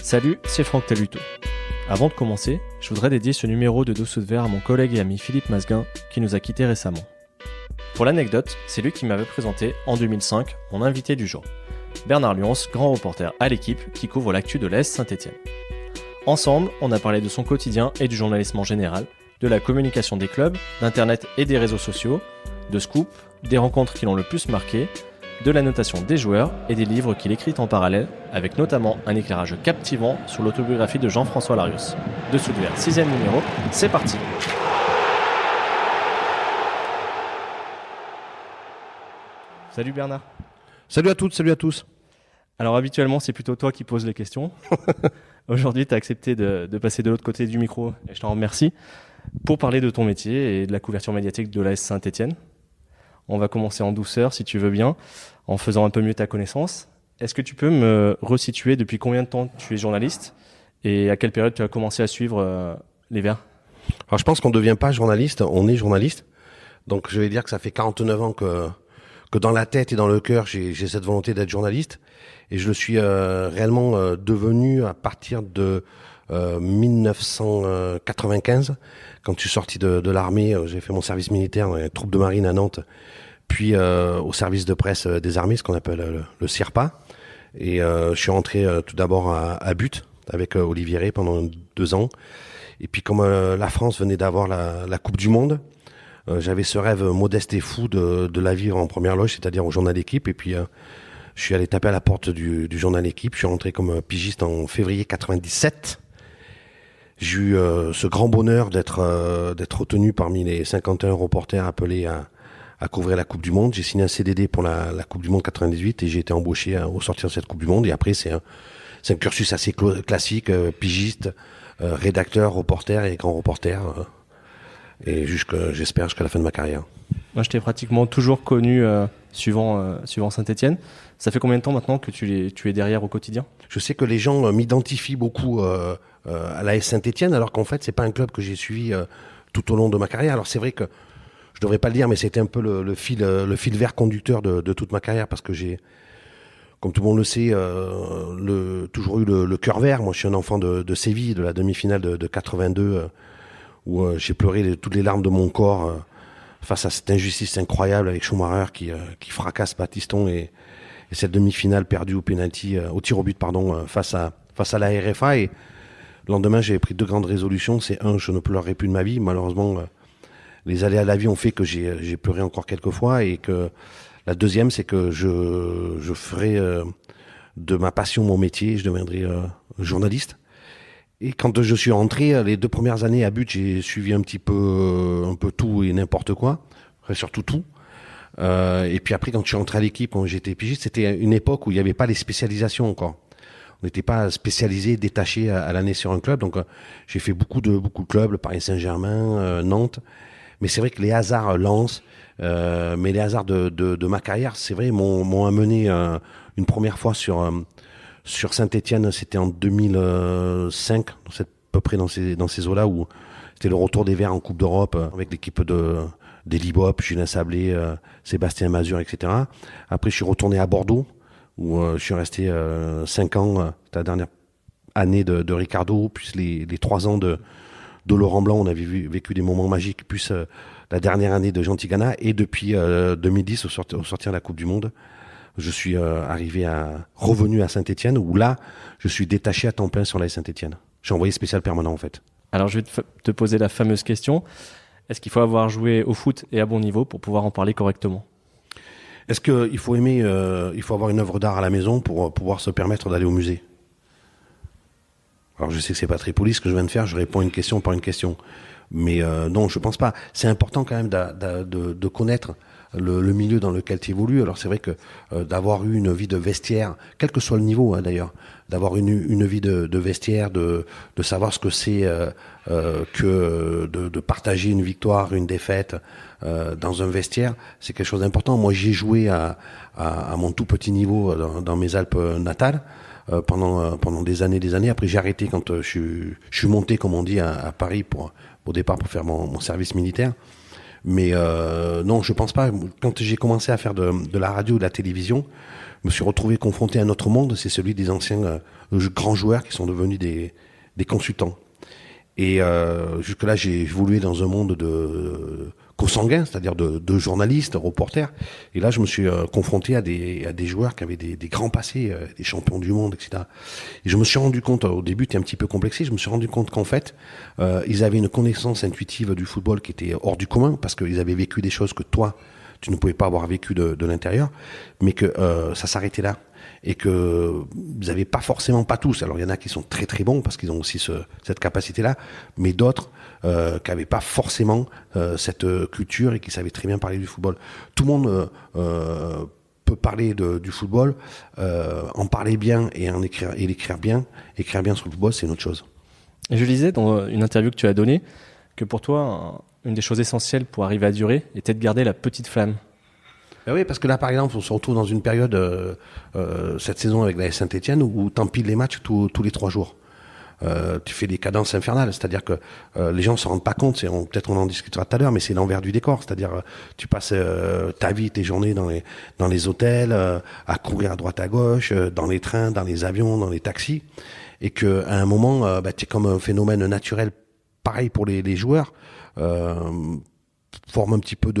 Salut, c'est Franck Taluto. Avant de commencer, je voudrais dédier ce numéro de Dessous de Verre à mon collègue et ami Philippe Masguin, qui nous a quittés récemment. Pour l'anecdote, c'est lui qui m'avait présenté, en 2005, mon invité du jour, Bernard Lyons, grand reporter à l'équipe qui couvre l'actu de l'AS Saint-Étienne. Ensemble, on a parlé de son quotidien et du journalisme en général, de la communication des clubs, d'internet et des réseaux sociaux, de Scoop, des rencontres qui l'ont le plus marqué, de la notation des joueurs et des livres qu'il écrit en parallèle, avec notamment un éclairage captivant sur l'autobiographie de Jean-François Larios. Dessous de Verre, 6e numéro, c'est parti. Salut Bernard. Salut à toutes, salut à tous. Alors habituellement, c'est plutôt toi qui poses les questions. Aujourd'hui, tu as accepté de passer de l'autre côté du micro, et je t'en remercie, pour parler de ton métier et de la couverture médiatique de l'AS Saint-Étienne. On va commencer en douceur, si tu veux bien, en faisant un peu mieux ta connaissance. Est-ce que tu peux me resituer depuis combien de temps tu es journaliste et à quelle période tu as commencé à suivre les Verts ? Alors je pense qu'on ne devient pas journaliste, on est journaliste. Donc je vais dire que ça fait 49 ans que dans la tête et dans le cœur, j'ai cette volonté d'être journaliste. Et je le suis réellement devenu à partir de 1995, quand je suis sorti de l'armée. J'ai fait mon service militaire dans les troupes de marine à Nantes, puis au service de presse des armées, ce qu'on appelle le CIRPA. Et je suis rentré tout d'abord à Butte avec Olivier Rey pendant 2 ans. Et puis comme la France venait d'avoir la Coupe du Monde, j'avais ce rêve modeste et fou de la vivre en première loge, c'est-à-dire au journal Équipe. Et puis je suis allé taper à la porte du journal Équipe. Je suis rentré comme pigiste en février 97. J'ai eu ce grand bonheur d'être retenu parmi les 51 reporters appelés à couvrir la Coupe du Monde. J'ai signé un CDD pour la Coupe du Monde 98 et j'ai été embauché au sortir de cette Coupe du Monde. Et après, c'est un cursus assez classique, pigiste, rédacteur, reporter et grand reporter. Et j'espère jusqu'à la fin de ma carrière. Moi, je t'ai pratiquement toujours connu suivant Saint-Étienne. Ça fait combien de temps maintenant que tu es derrière au quotidien ? Je sais que les gens m'identifient beaucoup à l'AS Saint-Étienne, alors qu'en fait, c'est pas un club que j'ai suivi tout au long de ma carrière. Alors c'est vrai que je devrais pas le dire, mais c'était un peu le fil vert conducteur de toute ma carrière, parce que j'ai, comme tout le monde le sait, toujours eu le cœur vert. Moi, je suis un enfant de Séville, de la demi-finale de 82, où j'ai pleuré toutes les larmes de mon corps face à cette injustice incroyable avec Schumacher qui fracasse Battiston et cette demi-finale perdue au tir au but, face à la RFA. Et le lendemain, j'avais pris 2 grandes résolutions. C'est je ne pleurerai plus de ma vie. Malheureusement, les aléas de la vie ont fait que j'ai pleuré encore quelques fois. Et que la deuxième, c'est que je ferai de ma passion mon métier. Je deviendrai journaliste. Et quand je suis rentré, les 2 premières années à Butte, j'ai suivi un peu tout et n'importe quoi. Enfin, surtout tout. Et puis après, quand je suis rentré à l'équipe, quand j'étais pigiste, c'était une époque où il n'y avait pas les spécialisations encore. On n'était pas spécialisé, détaché à l'année sur un club. Donc j'ai fait beaucoup de clubs, le Paris Saint-Germain, Nantes. Mais c'est vrai que les hasards lancent. Mais les hasards de ma carrière, c'est vrai, m'ont amené une première fois sur Saint-Étienne. C'était en 2005, à peu près dans ces eaux-là, où c'était le retour des Verts en Coupe d'Europe avec l'équipe d'Eli Bopp, Julien Sablé, Sébastien Mazur, etc. Après, je suis retourné à Bordeaux, où je suis resté 5 ans, la dernière année de Ricardo, puis les 3 ans de Laurent Blanc. On avait vécu des moments magiques, plus la dernière année de Jean Tigana. Et depuis 2010, au sortir de la Coupe du Monde, je suis revenu à Saint-Étienne, où là, je suis détaché à temps plein sur l'AS Saint-Étienne. Je suis envoyé spécial permanent, en fait. Alors, je vais te poser la fameuse question. Est-ce qu'il faut avoir joué au foot et à bon niveau pour pouvoir en parler correctement ? Est-ce qu'il faut il faut avoir une œuvre d'art à la maison pour pouvoir se permettre d'aller au musée ? Alors je sais que c'est pas très poli ce que je viens de faire, je réponds une question par une question. Mais non, je pense pas. C'est important quand même de connaître le milieu dans lequel tu évolues. Alors c'est vrai que d'avoir eu une vie de vestiaire, quel que soit le niveau d'ailleurs, d'avoir une vie de vestiaire, de savoir ce que c'est que de partager une victoire, une défaite dans un vestiaire, c'est quelque chose d'important. Moi j'y ai joué à mon tout petit niveau dans mes Alpes natales. Pendant des années. Après j'ai arrêté quand je suis monté, comme on dit, à Paris au départ pour faire mon service militaire. Mais non, je pense pas. Quand j'ai commencé à faire de la radio, de la télévision, je me suis retrouvé confronté à un autre monde, c'est celui des anciens grands joueurs qui sont devenus des consultants. Et jusque-là, j'ai évolué dans un monde de consanguin, c'est-à-dire de journalistes, reporters. Et là, je me suis confronté à des joueurs qui avaient des grands passés, des champions du monde, etc. Et je me suis rendu compte, au début, c'était un petit peu complexé, je me suis rendu compte qu'en fait, ils avaient une connaissance intuitive du football qui était hors du commun, parce qu'ils avaient vécu des choses que toi, tu ne pouvais pas avoir vécu de l'intérieur, mais que ça s'arrêtait là. Et que vous n'avez pas forcément, pas tous, alors il y en a qui sont très très bons parce qu'ils ont aussi cette capacité-là, mais d'autres qui n'avaient pas forcément cette culture et qui savaient très bien parler du football. Tout le monde peut parler du football, en parler bien et l'écrire bien. Écrire bien sur le football, c'est une autre chose. Et je lisais dans une interview que tu as donnée que pour toi, une des choses essentielles pour arriver à durer était de garder la petite flamme. Ben oui, parce que là, par exemple, on se retrouve dans une période, cette saison avec la Saint-Etienne, où tu empiles les matchs tous les 3 jours. Tu fais des cadences infernales, c'est-à-dire que les gens ne se rendent pas compte, peut-être on en discutera tout à l'heure, mais c'est l'envers du décor, c'est-à-dire tu passes ta vie, tes journées dans les hôtels, à courir à droite à gauche, dans les trains, dans les avions, dans les taxis, et qu'à un moment, tu es comme un phénomène naturel, pareil pour les joueurs, forme un petit peu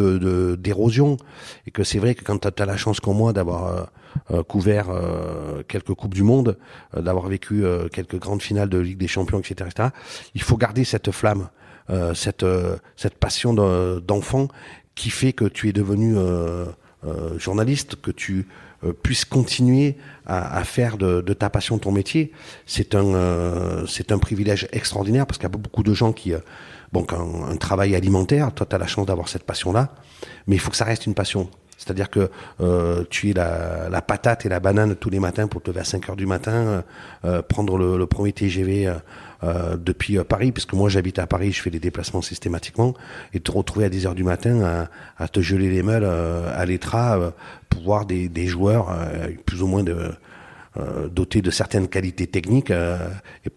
d'érosion, et que c'est vrai que quand tu as la chance comme moi d'avoir couvert quelques coupes du monde, d'avoir vécu quelques grandes finales de Ligue des Champions, etc., il faut garder cette flamme, cette passion d'enfant qui fait que tu es devenu journaliste, que tu puisses continuer à faire de ta passion ton métier. C'est un privilège extraordinaire, parce qu'il y a beaucoup de gens qui un travail alimentaire, toi tu as la chance d'avoir cette passion-là, mais il faut que ça reste une passion. C'est-à-dire que tu es la patate et la banane tous les matins pour te lever à 5h du matin, prendre le premier TGV depuis Paris, puisque moi j'habite à Paris, je fais des déplacements systématiquement, et te retrouver à 10h du matin à te geler les meules à l'Etra pour voir des joueurs plus ou moins dotés de certaines qualités techniques, et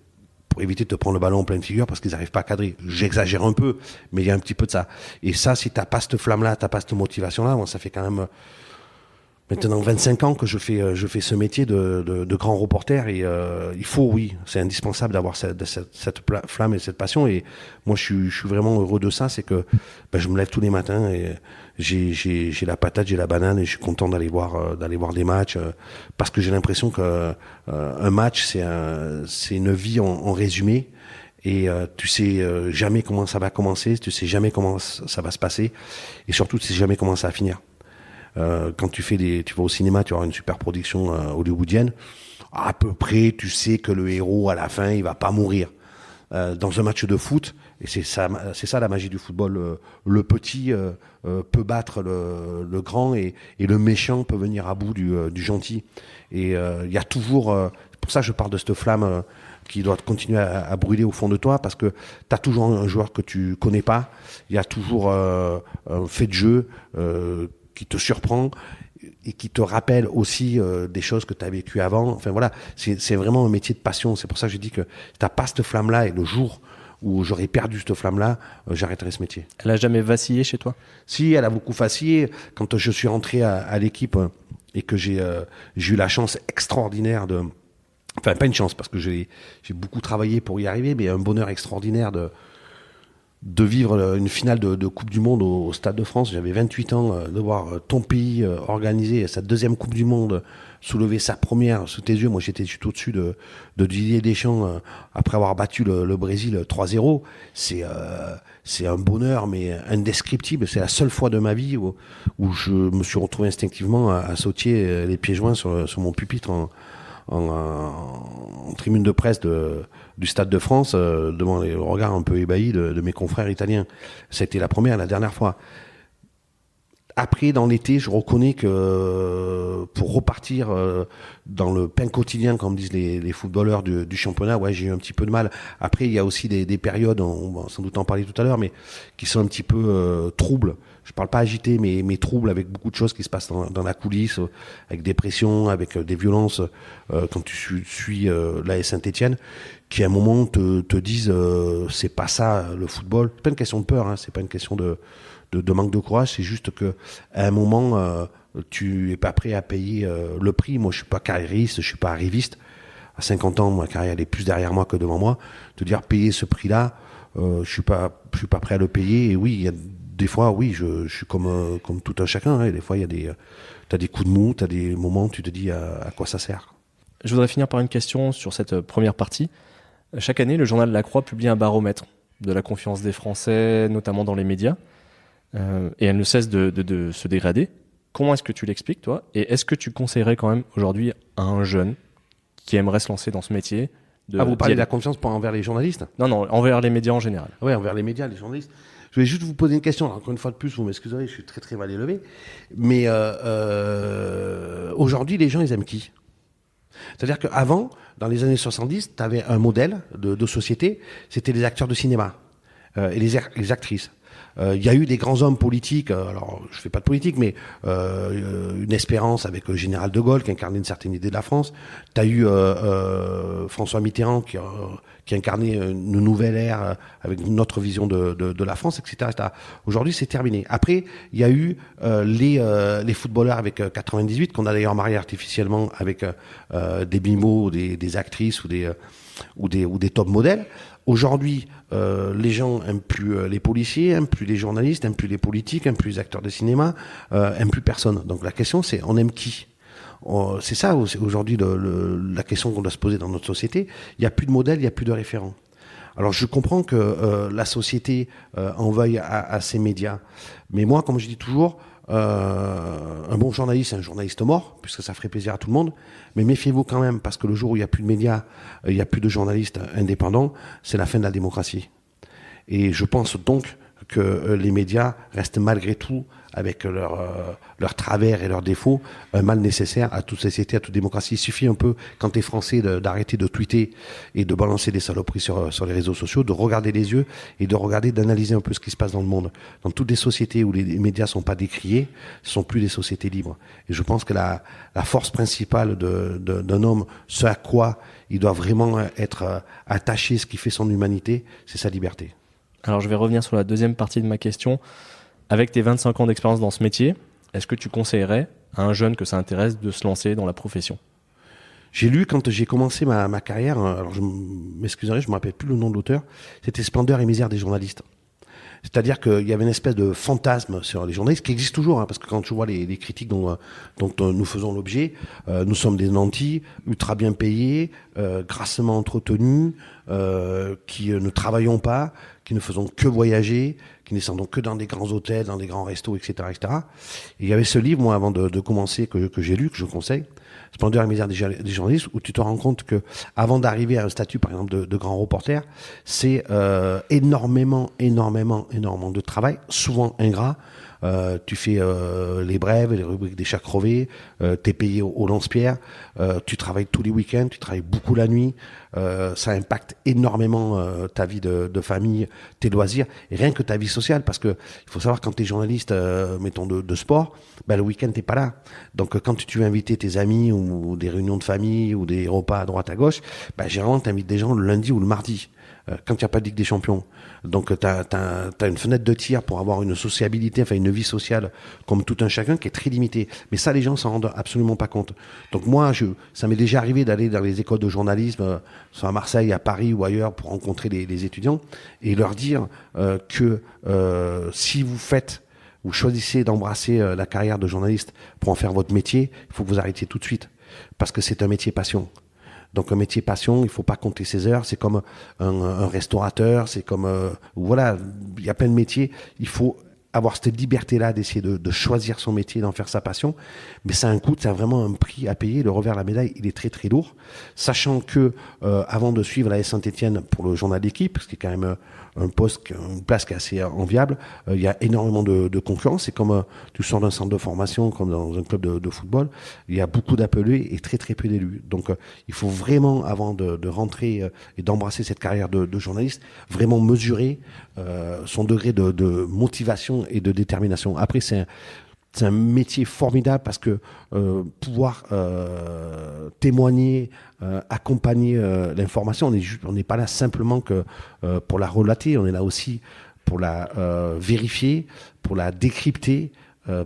pour éviter de te prendre le ballon en pleine figure parce qu'ils n'arrivent pas à cadrer. J'exagère un peu, mais il y a un petit peu de ça. Et ça, si t'as pas cette flamme-là, t'as pas cette motivation-là, moi, ça fait quand même maintenant 25 ans que je fais ce métier de grand reporter, et il faut, oui, c'est indispensable d'avoir cette flamme et cette passion. Et moi, je suis vraiment heureux de ça, c'est que je me lève tous les matins et j'ai la patate, j'ai la banane, et je suis content d'aller voir des matchs, parce que j'ai l'impression que un match, c'est une vie en résumé. Et tu sais jamais comment ça va commencer, tu sais jamais comment ça va se passer, et surtout tu sais jamais comment ça va finir. Quand tu vas au cinéma, tu vas avoir une super production hollywoodienne, à peu près tu sais que le héros à la fin il va pas mourir. Dans un match de foot, et c'est ça la magie du football, le petit peut battre le grand, et le méchant peut venir à bout du gentil. Et il y a toujours, pour ça je parle de cette flamme qui doit continuer à brûler au fond de toi, parce que tu as toujours un joueur que tu connais pas, il y a toujours un fait de jeu qui te surprend et qui te rappelle aussi des choses que tu as vécues avant. Enfin voilà, c'est vraiment un métier de passion. C'est pour ça que je dis que si t'as pas cette flamme-là, et le jour où j'aurais perdu cette flamme-là, j'arrêterai ce métier. Elle a jamais vacillé chez toi ? Si, elle a beaucoup vacillé. Quand je suis rentré à l'équipe et que j'ai eu la chance extraordinaire enfin pas une chance, parce que j'ai beaucoup travaillé pour y arriver, mais un bonheur extraordinaire de vivre une finale de Coupe du Monde au Stade de France. J'avais 28 ans, de voir ton pays organiser sa deuxième Coupe du Monde, soulever sa première sous tes yeux. Moi, j'étais tout au-dessus de Didier Deschamps après avoir battu le Brésil 3-0. C'est un bonheur, mais indescriptible. C'est la seule fois de ma vie où je me suis retrouvé instinctivement à sauter les pieds joints sur mon pupitre en tribune de presse du Stade de France, devant les regards un peu ébahis de mes confrères italiens. C'était la première et la dernière fois. Après, dans l'été, je reconnais que pour repartir dans le pain quotidien, comme disent les footballeurs du championnat, ouais, j'ai eu un petit peu de mal. Après, il y a aussi des périodes, on va sans doute en parler tout à l'heure, mais qui sont un petit peu troubles. Je parle pas agité, mais troubles, avec beaucoup de choses qui se passent dans la coulisse, avec des pressions, avec des violences, quand tu suis l'AS Saint-Etienne, qui à un moment te disent c'est pas ça le football. C'est pas une question de peur, hein, c'est pas une question de de manque de courage. C'est juste que à un moment, tu es pas prêt à payer le prix. Moi, je suis pas carriériste, je suis pas arriviste. À 50 ans, ma carrière elle est plus derrière moi que devant moi. Te dire payer ce prix-là, je suis pas prêt à le payer. Et oui, il y a des fois, oui, je suis comme tout un chacun. Hein. Et des fois, il y a t'as des coups de mou, t'as des moments où tu te dis à quoi ça sert. Je voudrais finir par une question sur cette première partie. Chaque année, le journal La Croix publie un baromètre de la confiance des Français, notamment dans les médias. Et elle ne cesse de se dégrader. Comment est-ce que tu l'expliques, toi? Et est-ce que tu conseillerais quand même aujourd'hui à un jeune qui aimerait se lancer dans ce métier vous parlez de la confiance envers les journalistes? Non, envers les médias en général. Oui, envers les médias, les journalistes. Je vais juste vous poser une question. Alors, encore une fois de plus, vous m'excuserez, je suis très très mal élevé. Mais aujourd'hui, les gens, ils aiment qui? C'est-à-dire qu'avant, dans les années 70, tu avais un modèle de société, c'était les acteurs de cinéma et les actrices. Il y a eu des grands hommes politiques, alors je fais pas de politique, mais une espérance avec le général de Gaulle qui incarnait une certaine idée de la France. Tu as eu François Mitterrand qui incarnait une nouvelle ère avec notre vision de la France, etc. Aujourd'hui, c'est terminé. Après, il y a eu les footballeurs avec 98, qu'on a d'ailleurs marié artificiellement avec des bimbos, des actrices ou des top modèles. Aujourd'hui, les gens aiment plus les policiers, aiment plus les journalistes, aiment plus les politiques, aiment plus les acteurs de cinéma, aiment plus personne. Donc la question, c'est on aime qui? C'est ça aujourd'hui la question qu'on doit se poser dans notre société. Il n'y a plus de modèle, il n'y a plus de référent. Alors je comprends que la société en veuille à ces médias, mais moi, comme je dis toujours, un bon journaliste, c'est un journaliste mort, puisque ça ferait plaisir à tout le monde. Mais méfiez-vous quand même, parce que le jour où il n'y a plus de médias, il n'y a plus de journalistes indépendants, c'est la fin de la démocratie. Et je pense donc que les médias restent malgré tout, avec leurs travers et leurs défauts, un mal nécessaire à toute société, à toute démocratie. Il suffit un peu, quand t'es français, d'arrêter de tweeter et de balancer des saloperies sur les réseaux sociaux, de regarder les yeux et d'analyser un peu ce qui se passe dans le monde. Dans toutes les sociétés où les médias sont pas décriés, ce sont plus des sociétés libres. Et je pense que la force principale d'un homme, ce à quoi il doit vraiment être attaché, ce qui fait son humanité, c'est sa liberté. Alors je vais revenir sur la deuxième partie de ma question. Avec tes 25 ans d'expérience dans ce métier, est-ce que tu conseillerais à un jeune que ça intéresse de se lancer dans la profession? J'ai lu quand j'ai commencé ma carrière, alors je m'excuserai, je ne me rappelle plus le nom de l'auteur, c'était Splendeur et misère des journalistes. C'est-à-dire qu'il y avait une espèce de fantasme sur les journalistes qui existe toujours, hein, parce que quand tu vois les critiques dont nous faisons l'objet, nous sommes des nantis, ultra bien payés, grassement entretenus, qui ne travaillons pas, qui ne faisons que voyager, qui ne descendons que dans des grands hôtels, dans des grands restos, etc., etc. Et il y avait ce livre, moi, avant de commencer, que j'ai lu, que je conseille, Splendeur et misère des journalistes, où tu te rends compte que avant d'arriver à un statut, par exemple, de grand reporter, c'est énormément de travail, souvent ingrat. Tu fais les brèves, les rubriques des chats crevés, t'es payé au lance-pierre, tu travailles tous les week-ends, tu travailles beaucoup la nuit, ça impacte énormément ta vie de famille, tes loisirs, et rien que ta vie sociale, parce que il faut savoir quand t'es journaliste, mettons de sport, le week-end t'es pas là. Donc quand tu veux inviter tes amis ou des réunions de famille ou des repas à droite à gauche, généralement t'invites des gens le lundi ou le mardi. Quand il n'y a pas de Ligue des Champions. Donc t'as une fenêtre de tir pour avoir une sociabilité, enfin une vie sociale comme tout un chacun qui est très limitée. Mais ça, les gens s'en rendent absolument pas compte. Donc moi, ça m'est déjà arrivé d'aller dans les écoles de journalisme, soit à Marseille, à Paris ou ailleurs, pour rencontrer les étudiants et leur dire que si vous choisissez d'embrasser la carrière de journaliste pour en faire votre métier, il faut que vous arrêtiez tout de suite. Parce que c'est un métier passion. Donc un métier passion, il faut pas compter ses heures, c'est comme un restaurateur, c'est comme voilà, il y a plein de métiers, il faut avoir cette liberté-là d'essayer de choisir son métier, d'en faire sa passion, mais ça a un coût, ça a vraiment un prix à payer. Le revers de la médaille, il est très très lourd, sachant que avant de suivre la Saint-Étienne pour le journal d'équipe, ce qui est quand même une place qui est assez enviable, il y a énormément de concurrence. C'est comme tu sors d'un centre de formation, comme dans un club de football, il y a beaucoup d'appelés et très très peu d'élus. Donc il faut vraiment, avant de rentrer et d'embrasser cette carrière de journaliste, vraiment mesurer son degré de motivation et de détermination. Après, c'est un métier formidable parce que pouvoir témoigner, accompagner l'information, on n'est pas là simplement que pour la relater, on est là aussi pour la vérifier, pour la décrypter,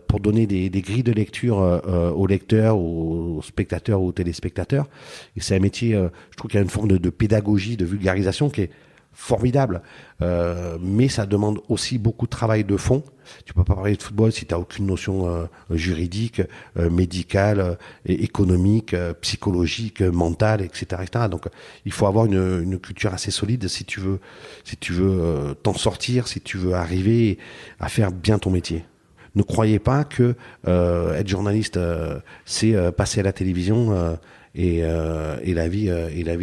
pour donner des grilles de lecture aux lecteurs, aux spectateurs ou aux téléspectateurs. Et c'est un métier, je trouve qu'il y a une forme de pédagogie, de vulgarisation qui est formidable. Mais ça demande aussi beaucoup de travail de fond. Tu peux pas parler de football si tu n'as aucune notion juridique, médicale, économique, psychologique, mentale, etc. Donc il faut avoir une culture assez solide si tu veux t'en sortir, si tu veux arriver à faire bien ton métier. Ne croyez pas que être journaliste, c'est passer à la télévision et la vie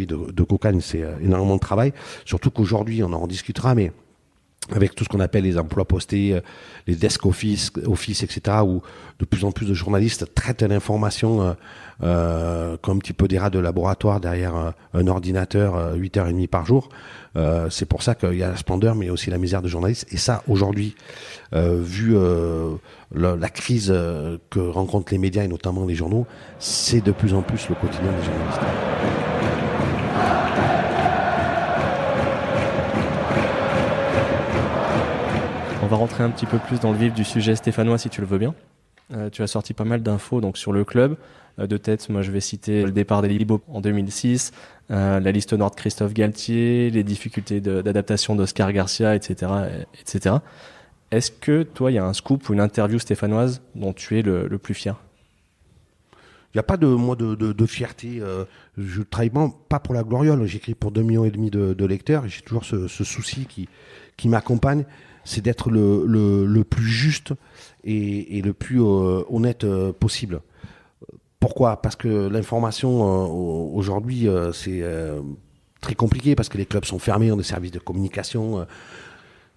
de cocagne. C'est énormément de travail. Surtout qu'aujourd'hui, on en discutera, mais avec tout ce qu'on appelle les emplois postés, les desk office, etc., où de plus en plus de journalistes traitent l'information comme un petit peu des rats de laboratoire derrière un ordinateur 8h30 par jour. C'est pour ça qu'il y a la splendeur, mais aussi la misère de journalistes. Et ça, aujourd'hui, vu la crise que rencontrent les médias et notamment les journaux, c'est de plus en plus le quotidien des journalistes. On va rentrer un petit peu plus dans le vif du sujet stéphanois, si tu le veux bien. Tu as sorti pas mal d'infos donc, sur le club. De tête, moi je vais citer le départ des Libos en 2006, la liste noire de Christophe Galtier, les difficultés d'adaptation d'Oscar Garcia, etc., etc. Est-ce que toi, il y a un scoop ou une interview stéphanoise dont tu es le plus fier ? Il n'y a pas de fierté. Je ne travaille pas pour la gloriole. J'écris pour 2,5 millions de lecteurs. Et j'ai toujours ce souci qui m'accompagne, c'est d'être le plus juste et le plus honnête possible. Pourquoi ? Parce que l'information aujourd'hui, c'est très compliqué parce que les clubs sont fermés, ont des services de communication.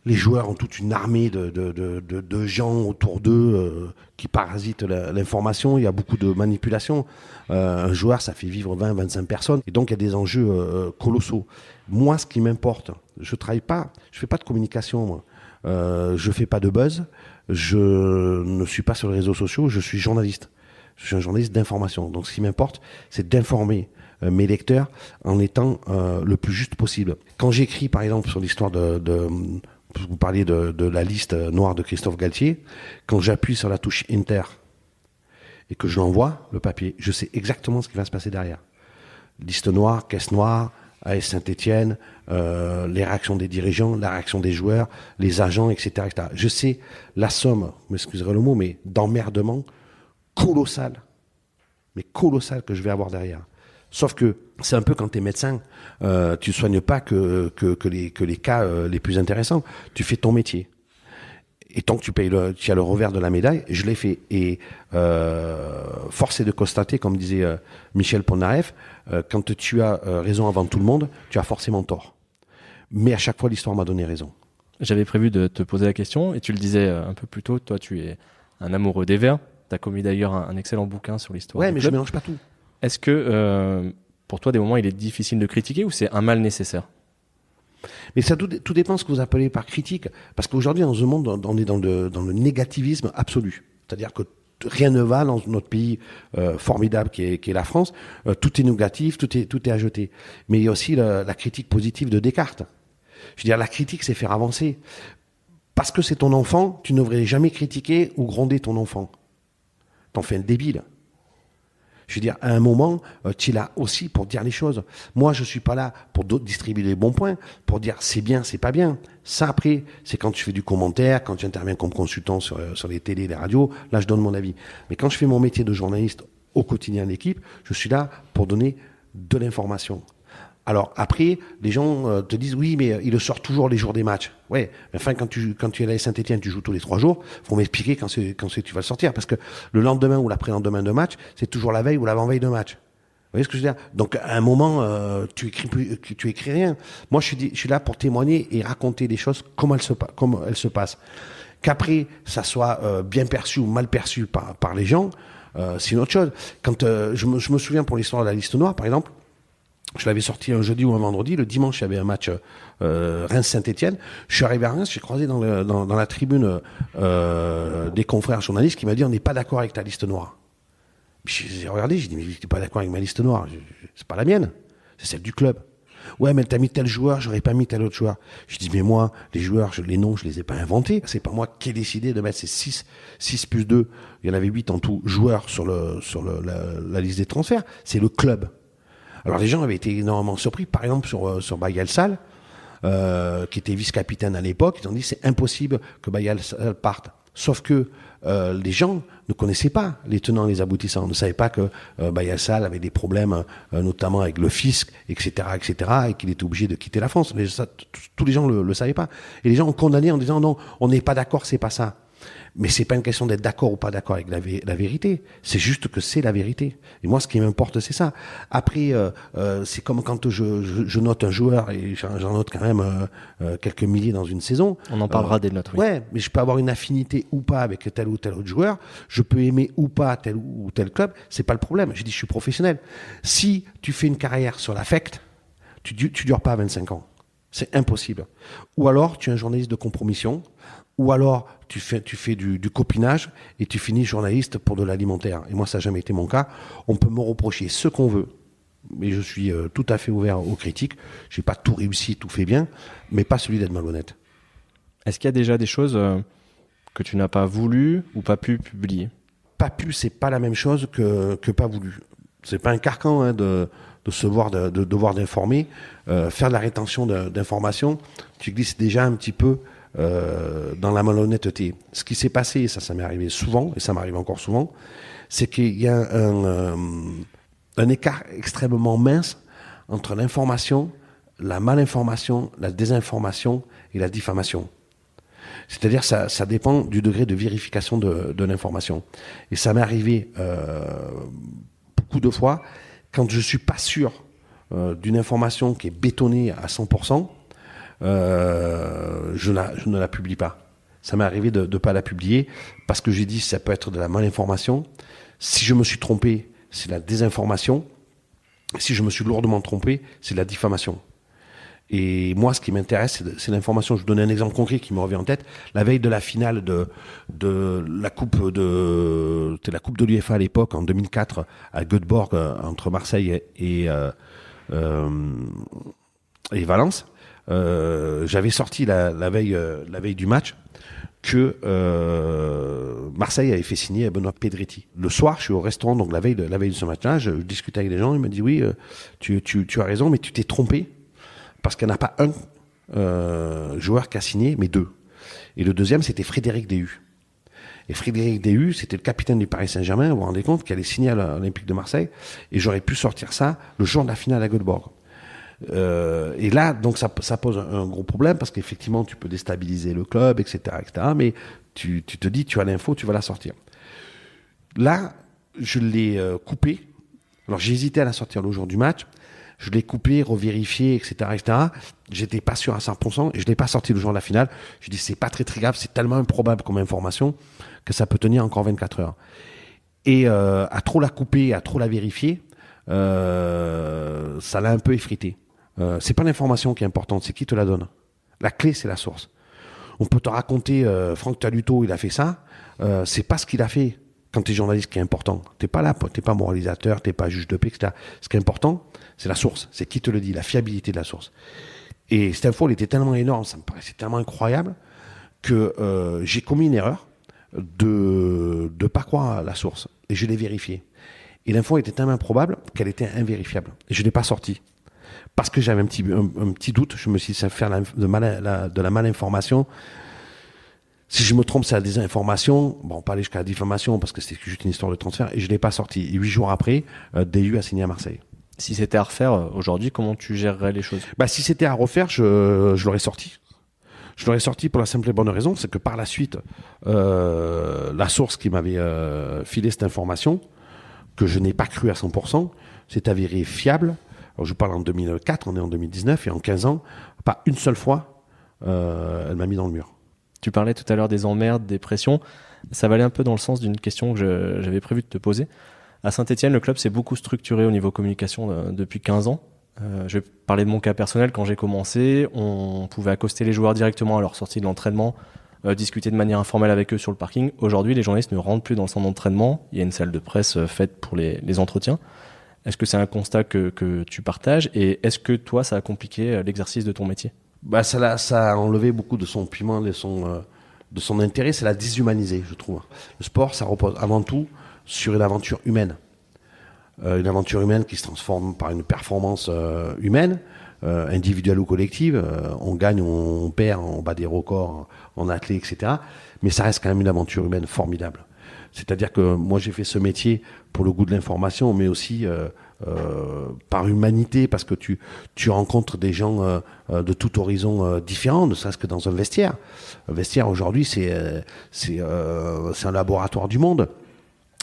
Les joueurs ont toute une armée de gens autour d'eux qui parasitent l'information. Il y a beaucoup de manipulation. Un joueur, ça fait vivre 20-25 personnes. Et donc, il y a des enjeux colossaux. Moi, ce qui m'importe, je fais pas de communication, moi. Je fais pas de buzz. Je ne suis pas sur les réseaux sociaux. Je suis journaliste. Je suis un journaliste d'information. Donc, ce qui m'importe, c'est d'informer mes lecteurs en étant le plus juste possible. Quand j'écris, par exemple, sur l'histoire vous parliez de la liste noire de Christophe Galtier, quand j'appuie sur la touche Enter et que je l'envoie, le papier, je sais exactement ce qui va se passer derrière. Liste noire, caisse noire, AS Saint-Étienne, les réactions des dirigeants, la réaction des joueurs, les agents, etc., etc. Je sais la somme, vous m'excuserez le mot, mais d'emmerdement colossal que je vais avoir derrière. Sauf que c'est un peu quand tu es médecin, tu ne soignes pas que les cas les plus intéressants. Tu fais ton métier. Et tant que tu as le revers de la médaille, je l'ai fait. Et force est de constater, comme disait Michel Polnareff, quand tu as raison avant tout le monde, tu as forcément tort. Mais à chaque fois, l'histoire m'a donné raison. J'avais prévu de te poser la question, et tu le disais un peu plus tôt, toi tu es un amoureux des Verts. Tu as commis d'ailleurs un excellent bouquin sur l'histoire du club. Ouais, mais je ne mélange pas tout. Est-ce que, pour toi, des moments, il est difficile de critiquer ou c'est un mal nécessaire ? Mais ça, tout dépend de ce que vous appelez par critique. Parce qu'aujourd'hui, dans ce monde, on est dans le négativisme absolu. C'est-à-dire que rien ne va dans notre pays formidable qui est la France. Tout est négatif, tout est à jeter. Mais il y a aussi la critique positive de Descartes. Je veux dire, la critique, c'est faire avancer. Parce que c'est ton enfant, tu ne devrais jamais critiquer ou gronder ton enfant. T'en fais un débile. Je veux dire, à un moment, tu es là aussi pour dire les choses. Moi, je suis pas là pour distribuer les bons points, pour dire c'est bien, c'est pas bien. Ça, après, c'est quand tu fais du commentaire, quand tu interviens comme consultant sur les télés, les radios, là, je donne mon avis. Mais quand je fais mon métier de journaliste au quotidien de l'équipe, je suis là pour donner de l'information. Alors après, les gens te disent oui, mais il le sort toujours les jours des matchs. Ouais, mais enfin quand tu es à la Saint-Étienne, tu joues tous les 3 jours. Faut m'expliquer quand tu vas le sortir, parce que le lendemain ou l'après-lendemain de match, c'est toujours la veille ou l'avant-veille de match. Vous voyez ce que je veux dire ? Donc à un moment, tu écris rien. Moi, je suis là pour témoigner et raconter des choses comme elles se passent. Qu'après ça soit bien perçu ou mal perçu par les gens, c'est une autre chose. Quand je me souviens pour l'histoire de la liste noire, par exemple. Je l'avais sorti un jeudi ou un vendredi. Le dimanche, il y avait un match Reims-Saint-Étienne. Je suis arrivé à Reims, j'ai croisé dans la tribune des confrères journalistes qui m'a dit on n'est pas d'accord avec ta liste noire. Puis j'ai regardé, j'ai dit mais tu n'es pas d'accord avec ma liste noire. C'est pas la mienne, c'est celle du club. Ouais, mais t'as mis tel joueur, j'aurais pas mis tel autre joueur. Je dis, mais moi, les joueurs, les noms, je les ai pas inventés. C'est pas moi qui ai décidé de mettre ces 6 plus 2, il y en avait 8 en tout, joueurs sur la liste des transferts. C'est le club. Alors les gens avaient été énormément surpris, par exemple sur Bayal Sall, qui était vice-capitaine à l'époque. Ils ont dit, c'est impossible que Bayal Sall parte. Sauf que les gens ne connaissaient pas les tenants et les aboutissants, ne savaient pas que Bayal Sall avait des problèmes, notamment avec le fisc, etc., et qu'il était obligé de quitter la France. Mais ça, tous les gens le savaient pas. Et les gens ont condamné en disant non, on n'est pas d'accord, c'est pas ça. Mais c'est pas une question d'être d'accord ou pas d'accord avec la vérité. C'est juste que c'est la vérité. Et moi, ce qui m'importe, c'est ça. Après, c'est comme quand je note un joueur, et j'en note quand même quelques milliers dans une saison. On en parlera des notes, oui. Ouais, mais je peux avoir une affinité ou pas avec tel ou tel autre joueur. Je peux aimer ou pas tel ou tel club. C'est pas le problème. Je dis, je suis professionnel. Si tu fais une carrière sur l'affect, tu dures pas à 25 ans. C'est impossible. Ou alors, tu es un journaliste de compromission. Ou alors, tu fais du copinage et tu finis journaliste pour de l'alimentaire. Et moi, ça n'a jamais été mon cas. On peut me reprocher ce qu'on veut, mais je suis tout à fait ouvert aux critiques. Je n'ai pas tout réussi, tout fait bien, mais pas celui d'être malhonnête. Est-ce qu'il y a déjà des choses que tu n'as pas voulu ou pas pu publier ? Pas pu, c'est pas la même chose que pas voulu. C'est pas un carcan de devoir d'informer. Faire de la rétention d'informations, tu glisses déjà un petit peu dans la malhonnêteté. Ce qui s'est passé, et ça m'est arrivé souvent, et ça m'arrive encore souvent, c'est qu'il y a un écart extrêmement mince entre l'information, la malinformation, la désinformation et la diffamation. C'est-à-dire ça dépend du degré de vérification de l'information. Et ça m'est arrivé beaucoup de fois, quand je suis pas sûr d'une information qui est bétonnée à 100%, je ne la publie pas. Ça m'est arrivé de ne pas la publier parce que j'ai dit ça peut être de la malinformation. Si je me suis trompé, c'est la désinformation. Si je me suis lourdement trompé, c'est de la diffamation. Et moi, ce qui m'intéresse, c'est l'information. Je vous donne un exemple concret qui me revient en tête. La veille de la finale de la coupe c'était la coupe de l'UEFA à l'époque, en 2004, à Göteborg, entre Marseille et Valence. J'avais sorti la veille du match que Marseille avait fait signer Benoît Pedretti. Le soir, je suis au restaurant, donc la veille de ce match-là, je discutais avec les gens, ils me disent oui, tu as raison, mais tu t'es trompé parce qu'il n'y en a pas un joueur qui a signé, mais 2. Et le deuxième, c'était Frédéric Déhu. Et Frédéric Déhu, c'était le capitaine du Paris Saint-Germain, vous vous rendez compte, qui allait signer à l'Olympique de Marseille, et j'aurais pu sortir ça le jour de la finale à Göteborg. Et là, donc ça pose un gros problème parce qu'effectivement, tu peux déstabiliser le club, etc., mais tu te dis, tu as l'info, tu vas la sortir. Là, je l'ai coupé. Alors, j'ai hésité à la sortir le jour du match. Je l'ai coupé, revérifié, etc., etc. J'étais pas sûr à 100% et je l'ai pas sorti le jour de la finale. Je dis, c'est pas très grave, c'est tellement improbable comme information que ça peut tenir encore 24 heures. Et à trop la couper, à trop la vérifier, ça l'a un peu effrité. C'est pas l'information qui est importante, c'est qui te la donne. La clé, c'est la source. On peut te raconter Franck Taluto, il a fait ça. C'est pas ce qu'il a fait quand tu es journaliste qui est important. T'es pas là, t'es pas moralisateur, t'es pas juge de paix, etc. Ce qui est important, c'est la source. C'est qui te le dit, la fiabilité de la source. Et cette info, elle était tellement énorme, ça me paraissait tellement incroyable que j'ai commis une erreur de pas croire à la source. Et je l'ai vérifiée. Et l'info était tellement improbable qu'elle était invérifiable. Et je l'ai pas sortie. Parce que j'avais un petit doute, je me suis dit, ça va faire de la malinformation. Si je me trompe, c'est la désinformation. Bon, pas aller jusqu'à la diffamation, parce que c'était juste une histoire de transfert, et je ne l'ai pas sorti. Et 8 jours après, Déhu a signé à Marseille. Si c'était à refaire aujourd'hui, comment tu gérerais les choses ? Si c'était à refaire, je l'aurais sorti. Je l'aurais sorti pour la simple et bonne raison, c'est que par la suite, la source qui m'avait filé cette information, que je n'ai pas cru à 100%, s'est avérée fiable. Alors, je parle en 2004, on est en 2019, et en 15 ans, pas une seule fois, elle m'a mis dans le mur. Tu parlais tout à l'heure des emmerdes, des pressions. Ça va aller un peu dans le sens d'une question que j'avais prévu de te poser. À Saint-Etienne, le club s'est beaucoup structuré au niveau communication depuis 15 ans. Je vais parler de mon cas personnel. Quand j'ai commencé, on pouvait accoster les joueurs directement à leur sortie de l'entraînement, discuter de manière informelle avec eux sur le parking. Aujourd'hui, les journalistes ne rentrent plus dans le centre d'entraînement. Il y a une salle de presse faite pour les entretiens. Est-ce que c'est un constat que tu partages et est-ce que toi, ça a compliqué l'exercice de ton métier? Ça a enlevé beaucoup de son piment, de son intérêt, c'est la déshumanisé, je trouve. Le sport, ça repose avant tout sur une aventure humaine. Une aventure humaine qui se transforme par une performance humaine, individuelle ou collective. On gagne, on perd, on bat des records en athlée, etc. Mais ça reste quand même une aventure humaine formidable. C'est-à-dire que moi, j'ai fait ce métier pour le goût de l'information, mais aussi par humanité, parce que tu rencontres des gens de tout horizon différents, ne serait-ce que dans un vestiaire. Un vestiaire, aujourd'hui, c'est un laboratoire du monde.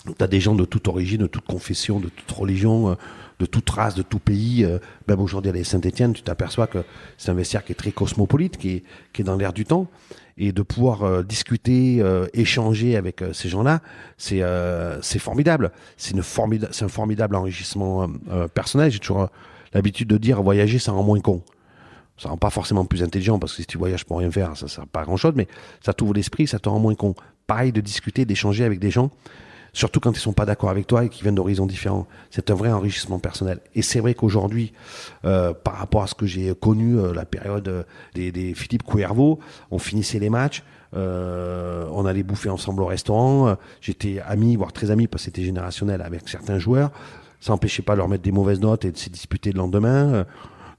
Tu as des gens de toute origine, de toute confession, de toute religion, de toute race, de tout pays. Même aujourd'hui à la Saint-Étienne, tu t'aperçois que c'est un vestiaire qui est très cosmopolite, qui est dans l'air du temps. Et de pouvoir discuter, échanger avec ces gens-là, c'est formidable. C'est un formidable enrichissement personnel. J'ai toujours l'habitude de dire voyager, ça rend moins con. Ça rend pas forcément plus intelligent, parce que si tu voyages pour rien faire, ça sert pas à grand-chose, mais ça t'ouvre l'esprit, ça te rend moins con. Pareil de discuter, d'échanger avec des gens, surtout quand ils sont pas d'accord avec toi et qu'ils viennent d'horizons différents. C'est un vrai enrichissement personnel. Et c'est vrai qu'aujourd'hui, par rapport à ce que j'ai connu, la période des Philippe Couerveau, on finissait les matchs, on allait bouffer ensemble au restaurant, j'étais ami, voire très ami, parce que c'était générationnel avec certains joueurs. Ça n'empêchait pas de leur mettre des mauvaises notes et de se disputer le lendemain,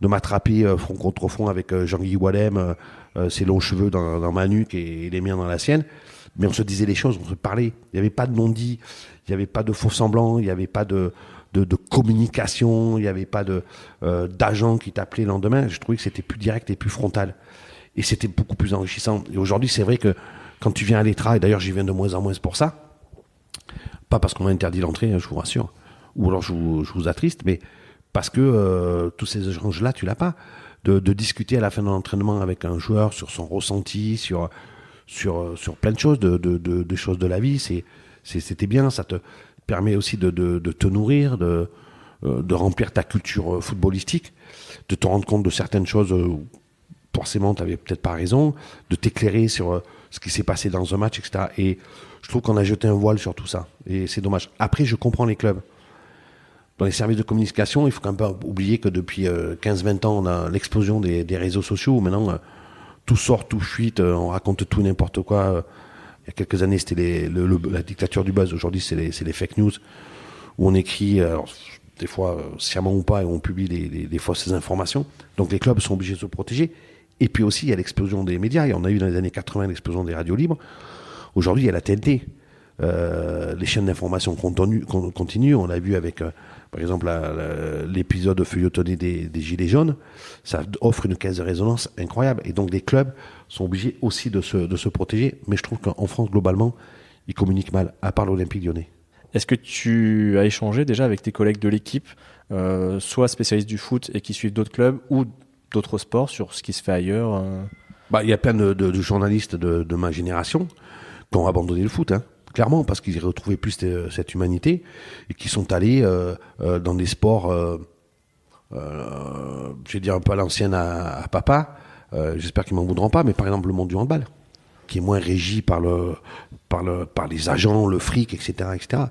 de m'attraper front contre front avec Jean-Guy Wallem, ses longs cheveux dans ma nuque et les miens dans la sienne. Mais on se disait les choses, on se parlait. Il n'y avait pas de non-dit, il n'y avait pas de faux semblants, il n'y avait pas de communication, il n'y avait pas d'agent qui t'appelait le lendemain. Je trouvais que c'était plus direct et plus frontal. Et c'était beaucoup plus enrichissant. Et aujourd'hui, c'est vrai que quand tu viens à l'ETRA, et d'ailleurs j'y viens de moins en moins pour ça, pas parce qu'on m'a interdit l'entrée, je vous rassure, ou alors je vous attriste, mais parce que tous ces échanges-là, tu l'as pas. De discuter à la fin de l'entraînement avec un joueur sur son ressenti, sur plein de choses, de choses de la vie, c'était bien. Ça te permet aussi de te nourrir, de remplir ta culture footballistique, de te rendre compte de certaines choses où forcément tu n'avais peut-être pas raison, de t'éclairer sur ce qui s'est passé dans un match, etc. Et je trouve qu'on a jeté un voile sur tout ça. Et c'est dommage. Après, je comprends les clubs. Dans les services de communication, il faut quand même pas oublier que depuis 15-20 ans, on a l'explosion des réseaux sociaux où maintenant tout sort, tout fuite, on raconte tout n'importe quoi. Il y a quelques années, c'était la dictature du buzz. Aujourd'hui, c'est les fake news où on écrit, alors, des fois sciemment ou pas, et on publie des fausses informations. Donc les clubs sont obligés de se protéger. Et puis aussi, il y a l'explosion des médias. Et on a eu dans les années 80 l'explosion des radios libres. Aujourd'hui, il y a la TNT. Les chaînes d'information continuent. On l'a vu avec, par exemple, l'épisode feuilletonné des Gilets jaunes. Ça offre une caisse de résonance incroyable. Et donc, les clubs sont obligés aussi de se protéger. Mais je trouve qu'en France, globalement, ils communiquent mal, à part l'Olympique Lyonnais. Est-ce que tu as échangé déjà avec tes collègues de l'équipe, soit spécialistes du foot et qui suivent d'autres clubs ou d'autres sports, sur ce qui se fait ailleurs Il y a plein de journalistes de ma génération qui ont abandonné le foot, hein. Clairement, parce qu'ils y retrouvaient plus cette humanité et qui sont allés dans des sports, je vais dire un peu à l'ancienne à papa. J'espère qu'ils m'en voudront pas, mais par exemple le monde du handball, qui est moins régi par les agents, le fric, etc., etc.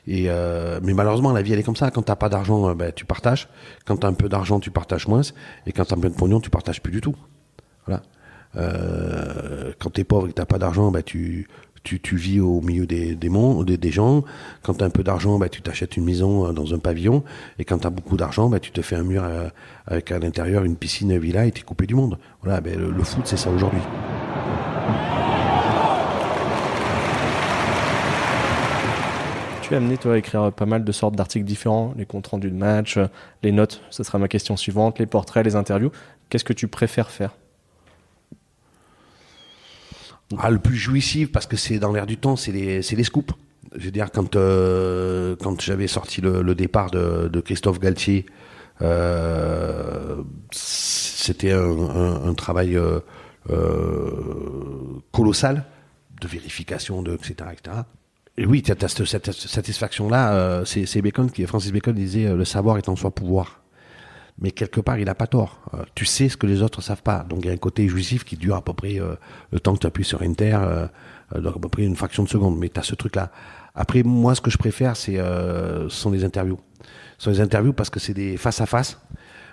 Mais malheureusement, la vie elle est comme ça. Quand t'as pas d'argent, tu partages. Quand t'as un peu d'argent, tu partages moins. Et quand t'as un peu de pognon, tu partages plus du tout. Voilà. Quand t'es pauvre et que t'as pas d'argent, tu vis au milieu des gens. Quand tu as un peu d'argent, tu t'achètes une maison dans un pavillon. Et quand tu as beaucoup d'argent, tu te fais un mur avec à l'intérieur une piscine, une villa, et tu es coupé du monde. Voilà, le foot, c'est ça aujourd'hui. Tu es amené, toi, à écrire pas mal de sortes d'articles différents, les comptes rendus de match, les notes, ce sera ma question suivante, les portraits, les interviews. Qu'est-ce que tu préfères faire ? Le plus jouissif, parce que c'est dans l'air du temps, c'est les scoops. Je veux dire, quand j'avais sorti le départ de Christophe Galtier, c'était un travail colossal de vérification, etc., etc. Et oui, tu as cette satisfaction-là. C'est Francis Bacon disait le savoir est en soi pouvoir. Mais quelque part, il n'a pas tort. Tu sais ce que les autres ne savent pas. Donc il y a un côté jouissif qui dure à peu près le temps que tu appuies sur Enter, donc à peu près une fraction de seconde. Mais tu as ce truc-là. Après, moi, ce que je préfère, ce sont les interviews. sur les interviews parce que c'est des face à face.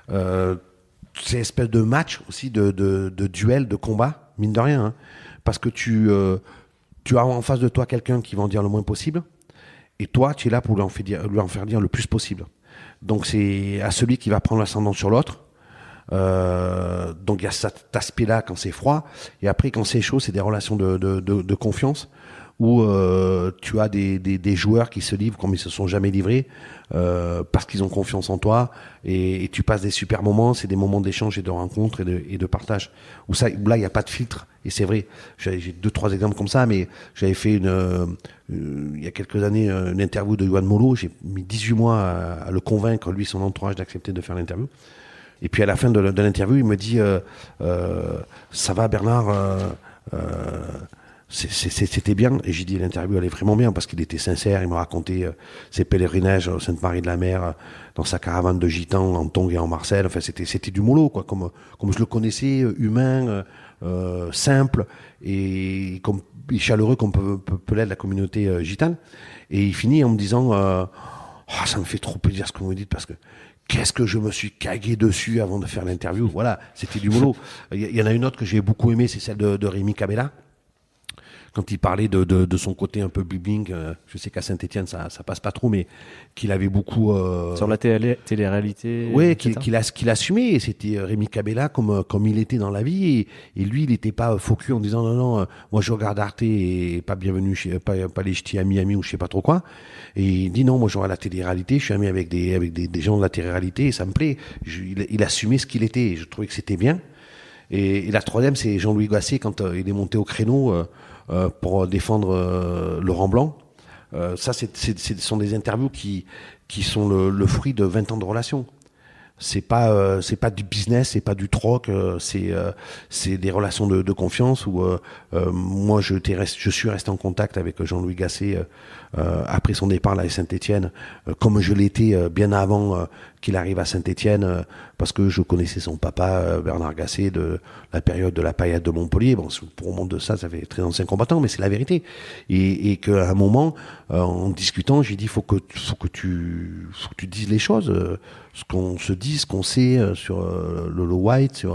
C'est une espèce de match aussi, de duel, de combat, mine de rien. Hein, parce que tu as en face de toi quelqu'un qui va en dire le moins possible. Et toi, tu es là pour lui en faire dire le plus possible. Donc c'est à celui qui va prendre l'ascendant sur l'autre. Donc il y a cet aspect-là quand c'est froid. Et après, quand c'est chaud, c'est des relations de confiance où tu as des joueurs qui se livrent comme ils se sont jamais livrés parce qu'ils ont confiance en toi et tu passes des super moments. C'est des moments d'échange et de rencontre et de partage où là il n'y a pas de filtre. Et c'est vrai, j'ai 2-3 exemples comme ça, mais j'avais fait il y a quelques années une interview de Yoann Molo. J'ai mis 18 mois à le convaincre, lui, son entourage, d'accepter de faire l'interview. Et puis à la fin de l'interview, il me dit ça va Bernard, c'était bien. Et j'ai dit l'interview elle est vraiment bien parce qu'il était sincère. Il me racontait ses pèlerinages à Sainte-Marie-de-la-Mer dans sa caravane de gitans en Tongue et en Marseille. Enfin c'était du mollo quoi, comme je le connaissais, humain, simple et chaleureux comme peut l'être la communauté gitane. Et il finit en me disant ça me fait trop plaisir ce que vous me dites parce que qu'est-ce que je me suis cagué dessus avant de faire l'interview. Voilà, c'était du mollo. Il y en a une autre que j'ai beaucoup aimée, c'est celle de Rémi Cabella. Quand il parlait de son côté un peu bibbing, je sais qu'à Saint-Étienne ça passe pas trop, mais qu'il avait beaucoup sur la télé-réalité. Oui, qu'il assumait. Et c'était Rémi Cabella comme il était dans la vie. Et lui, il n'était pas focus en disant non, moi je regarde Arte et pas bienvenue pas les ch'tis à Miami ou je sais pas trop quoi. Et il dit non, moi je regarde la télé-réalité, je suis ami avec des gens de la télé-réalité et ça me plaît. Il assumait ce qu'il était. Et je trouvais que c'était bien. Et la troisième, c'est Jean-Louis Gasset quand il est monté au créneau pour défendre Laurent Blanc. Ça, ce sont des interviews qui sont le fruit de 20 ans de relation. C'est pas du business, c'est pas du troc, c'est des relations de confiance où moi je suis resté en contact avec Jean-Louis Gasset après son départ à Saint-Étienne, comme je l'étais bien avant qu'il arrive à Saint-Étienne, parce que je connaissais son papa Bernard Gasset de la période de la paillade de Montpellier. Bon, pour remonter de ça fait très ancien combattant, mais c'est la vérité. Et qu'à un moment, en discutant, j'ai dit faut que tu dises les choses, ce qu'on se dit, ce qu'on sait sur Lolo White,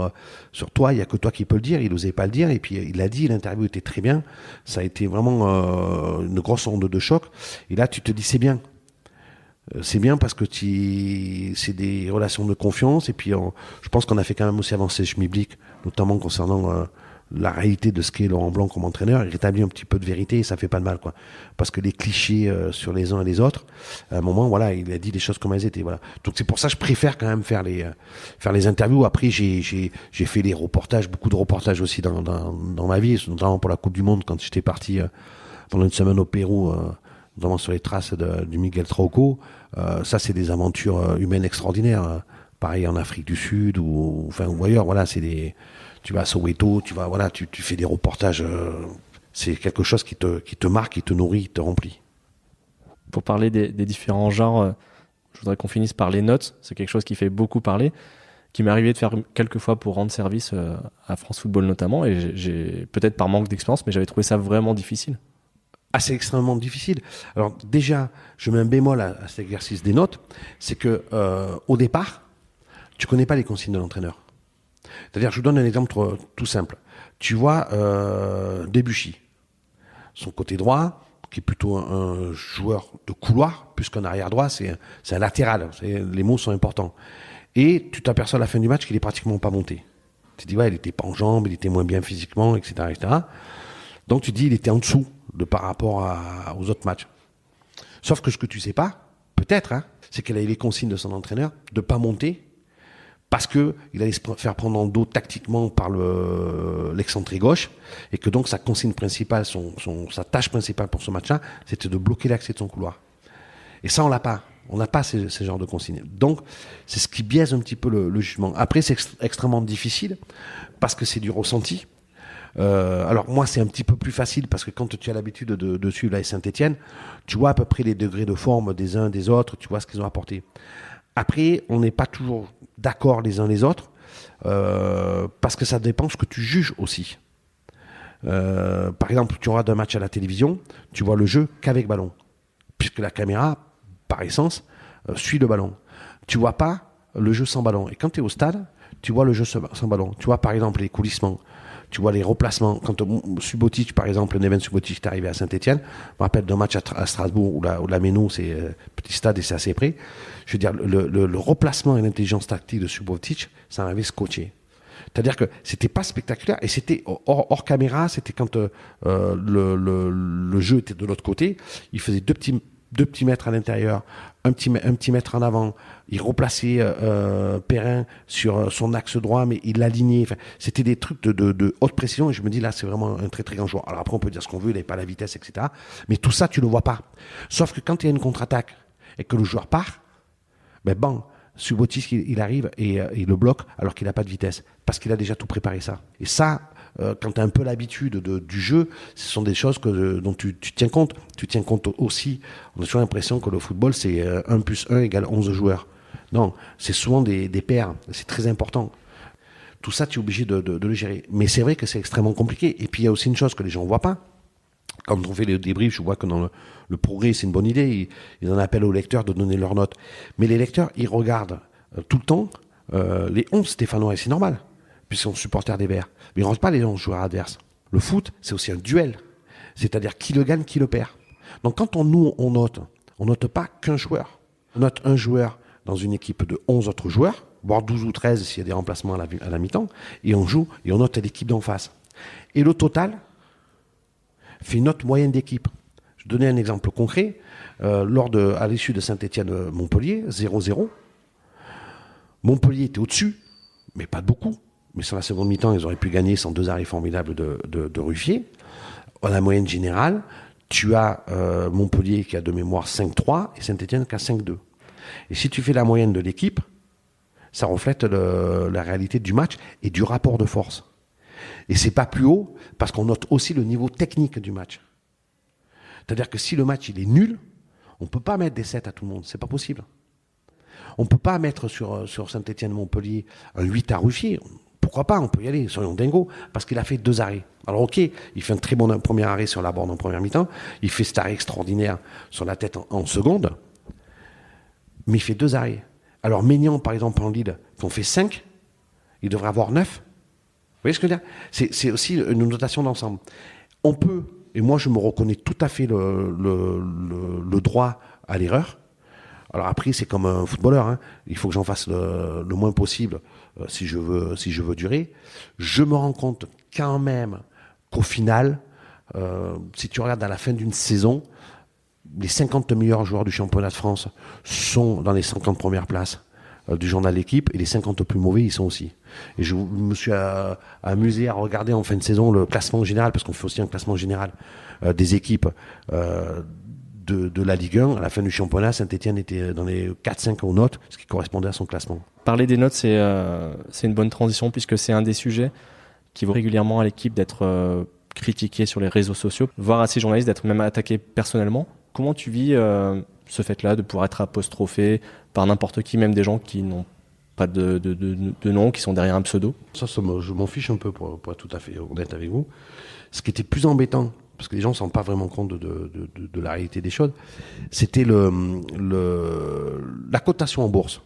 sur toi, il n'y a que toi qui peux le dire. Il n'osait pas le dire, et puis il l'a dit. L'interview était très bien. Ça a été vraiment une grosse onde de choc. Et là, tu te dis c'est bien. C'est bien parce que c'est des relations de confiance et puis je pense qu'on a fait quand même aussi avancer le schmilblick, notamment concernant la réalité de ce qu'est Laurent Blanc comme entraîneur. Il rétablit un petit peu de vérité et ça fait pas de mal quoi. Parce que les clichés sur les uns et les autres, à un moment voilà, il a dit les choses comme elles étaient voilà. Donc c'est pour ça que je préfère quand même faire les interviews. Après j'ai fait les reportages, beaucoup de reportages aussi dans ma vie, notamment pour la Coupe du Monde quand j'étais parti pendant une semaine au Pérou. Notamment sur les traces du Miguel Trauco. Ça, c'est des aventures humaines extraordinaires. Pareil en Afrique du Sud ou ailleurs. Voilà, tu vas à Soweto, tu fais des reportages. C'est quelque chose qui te marque, qui te nourrit, qui te remplit. Pour parler des différents genres, je voudrais qu'on finisse par les notes. C'est quelque chose qui fait beaucoup parler, qui m'est arrivé de faire quelques fois pour rendre service à France Football notamment. Et j'ai peut-être par manque d'expérience, mais j'avais trouvé ça vraiment difficile. Ah, c'est extrêmement difficile. Alors déjà, je mets un bémol à cet exercice des notes, c'est que au départ, tu connais pas les consignes de l'entraîneur. C'est-à-dire, je vous donne un exemple tout simple. Tu vois Debuchy, son côté droit, qui est plutôt un joueur de couloir, plus qu'un arrière droit, c'est un latéral. Les mots sont importants. Et tu t'aperçois à la fin du match qu'il est pratiquement pas monté. Tu te dis ouais, il était pas en jambes, il était moins bien physiquement, etc., etc. Donc tu te dis il était en dessous par rapport aux autres matchs. Sauf que ce que tu sais pas, peut-être, c'est qu'elle a eu les consignes de son entraîneur de pas monter parce que il allait se faire prendre dans le dos tactiquement par l'excentré gauche et que donc sa consigne principale, sa tâche principale pour ce match-là, c'était de bloquer l'accès de son couloir. Et ça, on l'a pas. On n'a pas ces genres de consignes. Donc, c'est ce qui biaise un petit peu le jugement. Après, c'est extrêmement difficile parce que c'est du ressenti. Alors moi c'est un petit peu plus facile parce que quand tu as l'habitude de suivre la Saint-Étienne, tu vois à peu près les degrés de forme des uns des autres, tu vois ce qu'ils ont apporté. Après, on n'est pas toujours d'accord les uns les autres parce que ça dépend ce que tu juges aussi. Par exemple, tu regardes un match à la télévision, tu vois le jeu qu'avec ballon, puisque la caméra, par essence, suit le ballon. Tu vois pas le jeu sans ballon. Et quand tu es au stade, tu vois le jeu sans ballon. Tu vois par exemple les coulissements, tu vois les replacements. Quand Subotic, par exemple, Neven Subotic est arrivé à Saint-Etienne, je me rappelle d'un match à Strasbourg où la Méno, c'est petit stade et c'est assez près. Je veux dire, le replacement et l'intelligence tactique de Subotic, ça m'avait scotché. C'est-à-dire que c'était pas spectaculaire et c'était hors caméra, c'était quand le jeu était de l'autre côté, il faisait deux petits mètres à l'intérieur, un petit mètre en avant, il replaçait Perrin sur son axe droit, mais il l'alignait. Enfin, c'était des trucs de haute précision et je me dis là, c'est vraiment un très très grand joueur. Alors après, on peut dire ce qu'on veut, il n'avait pas la vitesse, etc. Mais tout ça, tu le vois pas. Sauf que quand il y a une contre-attaque et que le joueur part, ben bon, Subotic, il arrive et il le bloque alors qu'il n'a pas de vitesse, parce qu'il a déjà tout préparé ça. Et ça, quand tu as un peu l'habitude du jeu, ce sont des choses dont tu tiens compte. Tu tiens compte aussi, on a toujours l'impression que le football, c'est 1 plus 1 égale 11 joueurs. Non, c'est souvent des paires, c'est très important. Tout ça, tu es obligé de le gérer. Mais c'est vrai que c'est extrêmement compliqué. Et puis il y a aussi une chose que les gens ne voient pas. Quand on fait les débriefs, je vois que dans le progrès, c'est une bonne idée. Ils en appellent aux lecteurs de donner leurs notes. Mais les lecteurs, ils regardent tout le temps les 11 Stéphanois, et c'est normal, puisqu'ils sont supporters des Verts. Mais ils ne regardent pas les 11 joueurs adverses. Le foot, c'est aussi un duel. C'est-à-dire qui le gagne, qui le perd. Donc quand on note pas qu'un joueur. On note un joueur dans une équipe de 11 autres joueurs, voire 12 ou 13 s'il y a des remplacements à la mi-temps, et on joue et on note l'équipe d'en face. Et le total fait une note moyenne d'équipe. Je vais donner un exemple concret. À l'issue de Saint-Etienne-Montpellier, 0-0, Montpellier était au-dessus, mais pas de beaucoup. Mais sur la seconde mi-temps, ils auraient pu gagner sans 2 arrêts formidables de Ruffier. À la moyenne générale, tu as Montpellier qui a de mémoire 5-3 et Saint-Etienne qui a 5-2. Et si tu fais la moyenne de l'équipe, ça reflète la réalité du match et du rapport de force. Et c'est pas plus haut parce qu'on note aussi le niveau technique du match. C'est-à-dire que si le match il est nul, on ne peut pas mettre des 7 à tout le monde, c'est pas possible. On ne peut pas mettre sur Saint-Etienne-Montpellier un 8 à Ruffier. Pourquoi pas, on peut y aller, soyons dingos, parce qu'il a fait 2 arrêts. Alors ok, il fait un très bon premier arrêt sur la borne en première mi-temps, il fait cet arrêt extraordinaire sur la tête en seconde, mais il fait 2 arrêts. Alors Maignan, par exemple, en lead, qu'on fait 5, il devrait avoir 9. Vous voyez ce que je veux dire ? C'est aussi une notation d'ensemble. On peut, et moi je me reconnais tout à fait le droit à l'erreur. Alors après, c'est comme un footballeur, hein. Il faut que j'en fasse le moins possible si je veux durer. Je me rends compte quand même qu'au final, si tu regardes à la fin d'une saison, les 50 meilleurs joueurs du championnat de France sont dans les 50 premières places du journal L'équipe, et les 50 plus mauvais, ils sont aussi. Et je me suis amusé à regarder en fin de saison le classement général, parce qu'on fait aussi un classement général des équipes de la Ligue 1. À la fin du championnat, Saint-Etienne était dans les 4-5 aux notes, ce qui correspondait à son classement. Parler des notes, c'est une bonne transition, puisque c'est un des sujets qui vaut régulièrement à l'équipe d'être critiqué sur les réseaux sociaux, voire à ces journalistes d'être même attaqués personnellement. Comment tu vis ce fait-là de pouvoir être apostrophé par n'importe qui, même des gens qui n'ont pas de nom, qui sont derrière un pseudo ? Ça, je m'en fiche un peu, pour être tout à fait honnête avec vous. Ce qui était plus embêtant, parce que les gens ne se rendent pas vraiment compte de la réalité des choses, c'était la cotation en bourse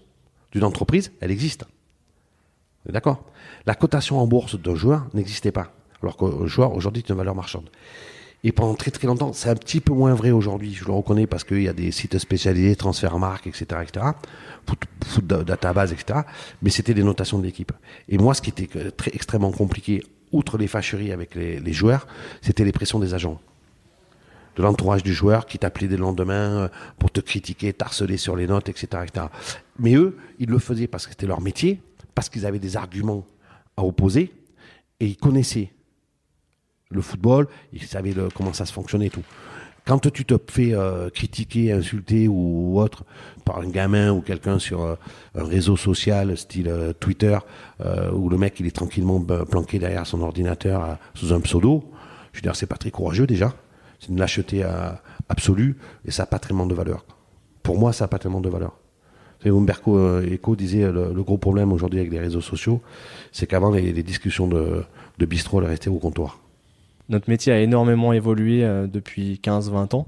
d'une entreprise, elle existe. D'accord ? La cotation en bourse d'un joueur n'existait pas, alors qu'un joueur, aujourd'hui, est une valeur marchande. Et pendant très très longtemps, c'est un petit peu moins vrai aujourd'hui, je le reconnais, parce qu'il y a des sites spécialisés, Transfermarkt, etc., Foot Database, etc., mais c'était des notations de l'équipe. Et moi, ce qui était extrêmement compliqué, outre les fâcheries avec les joueurs, c'était les pressions des agents. De l'entourage du joueur qui t'appelait dès le lendemain pour te critiquer, t'harceler sur les notes, etc., etc. Mais eux, ils le faisaient parce que c'était leur métier, parce qu'ils avaient des arguments à opposer, et ils connaissaient le football, ils savaient comment ça se fonctionnait et tout. Quand tu te fais critiquer, insulter ou autre par un gamin ou quelqu'un sur un réseau social style Twitter, où le mec il est tranquillement planqué derrière son ordinateur sous un pseudo, je veux dire, c'est pas très courageux déjà, c'est une lâcheté absolue, et ça n'a pas tellement de valeur. Pour moi, ça n'a pas tellement de valeur. Umberto Eco disait le gros problème aujourd'hui avec les réseaux sociaux, c'est qu'avant les discussions de bistrot elles restaient au comptoir. Notre métier a énormément évolué depuis 15-20 ans.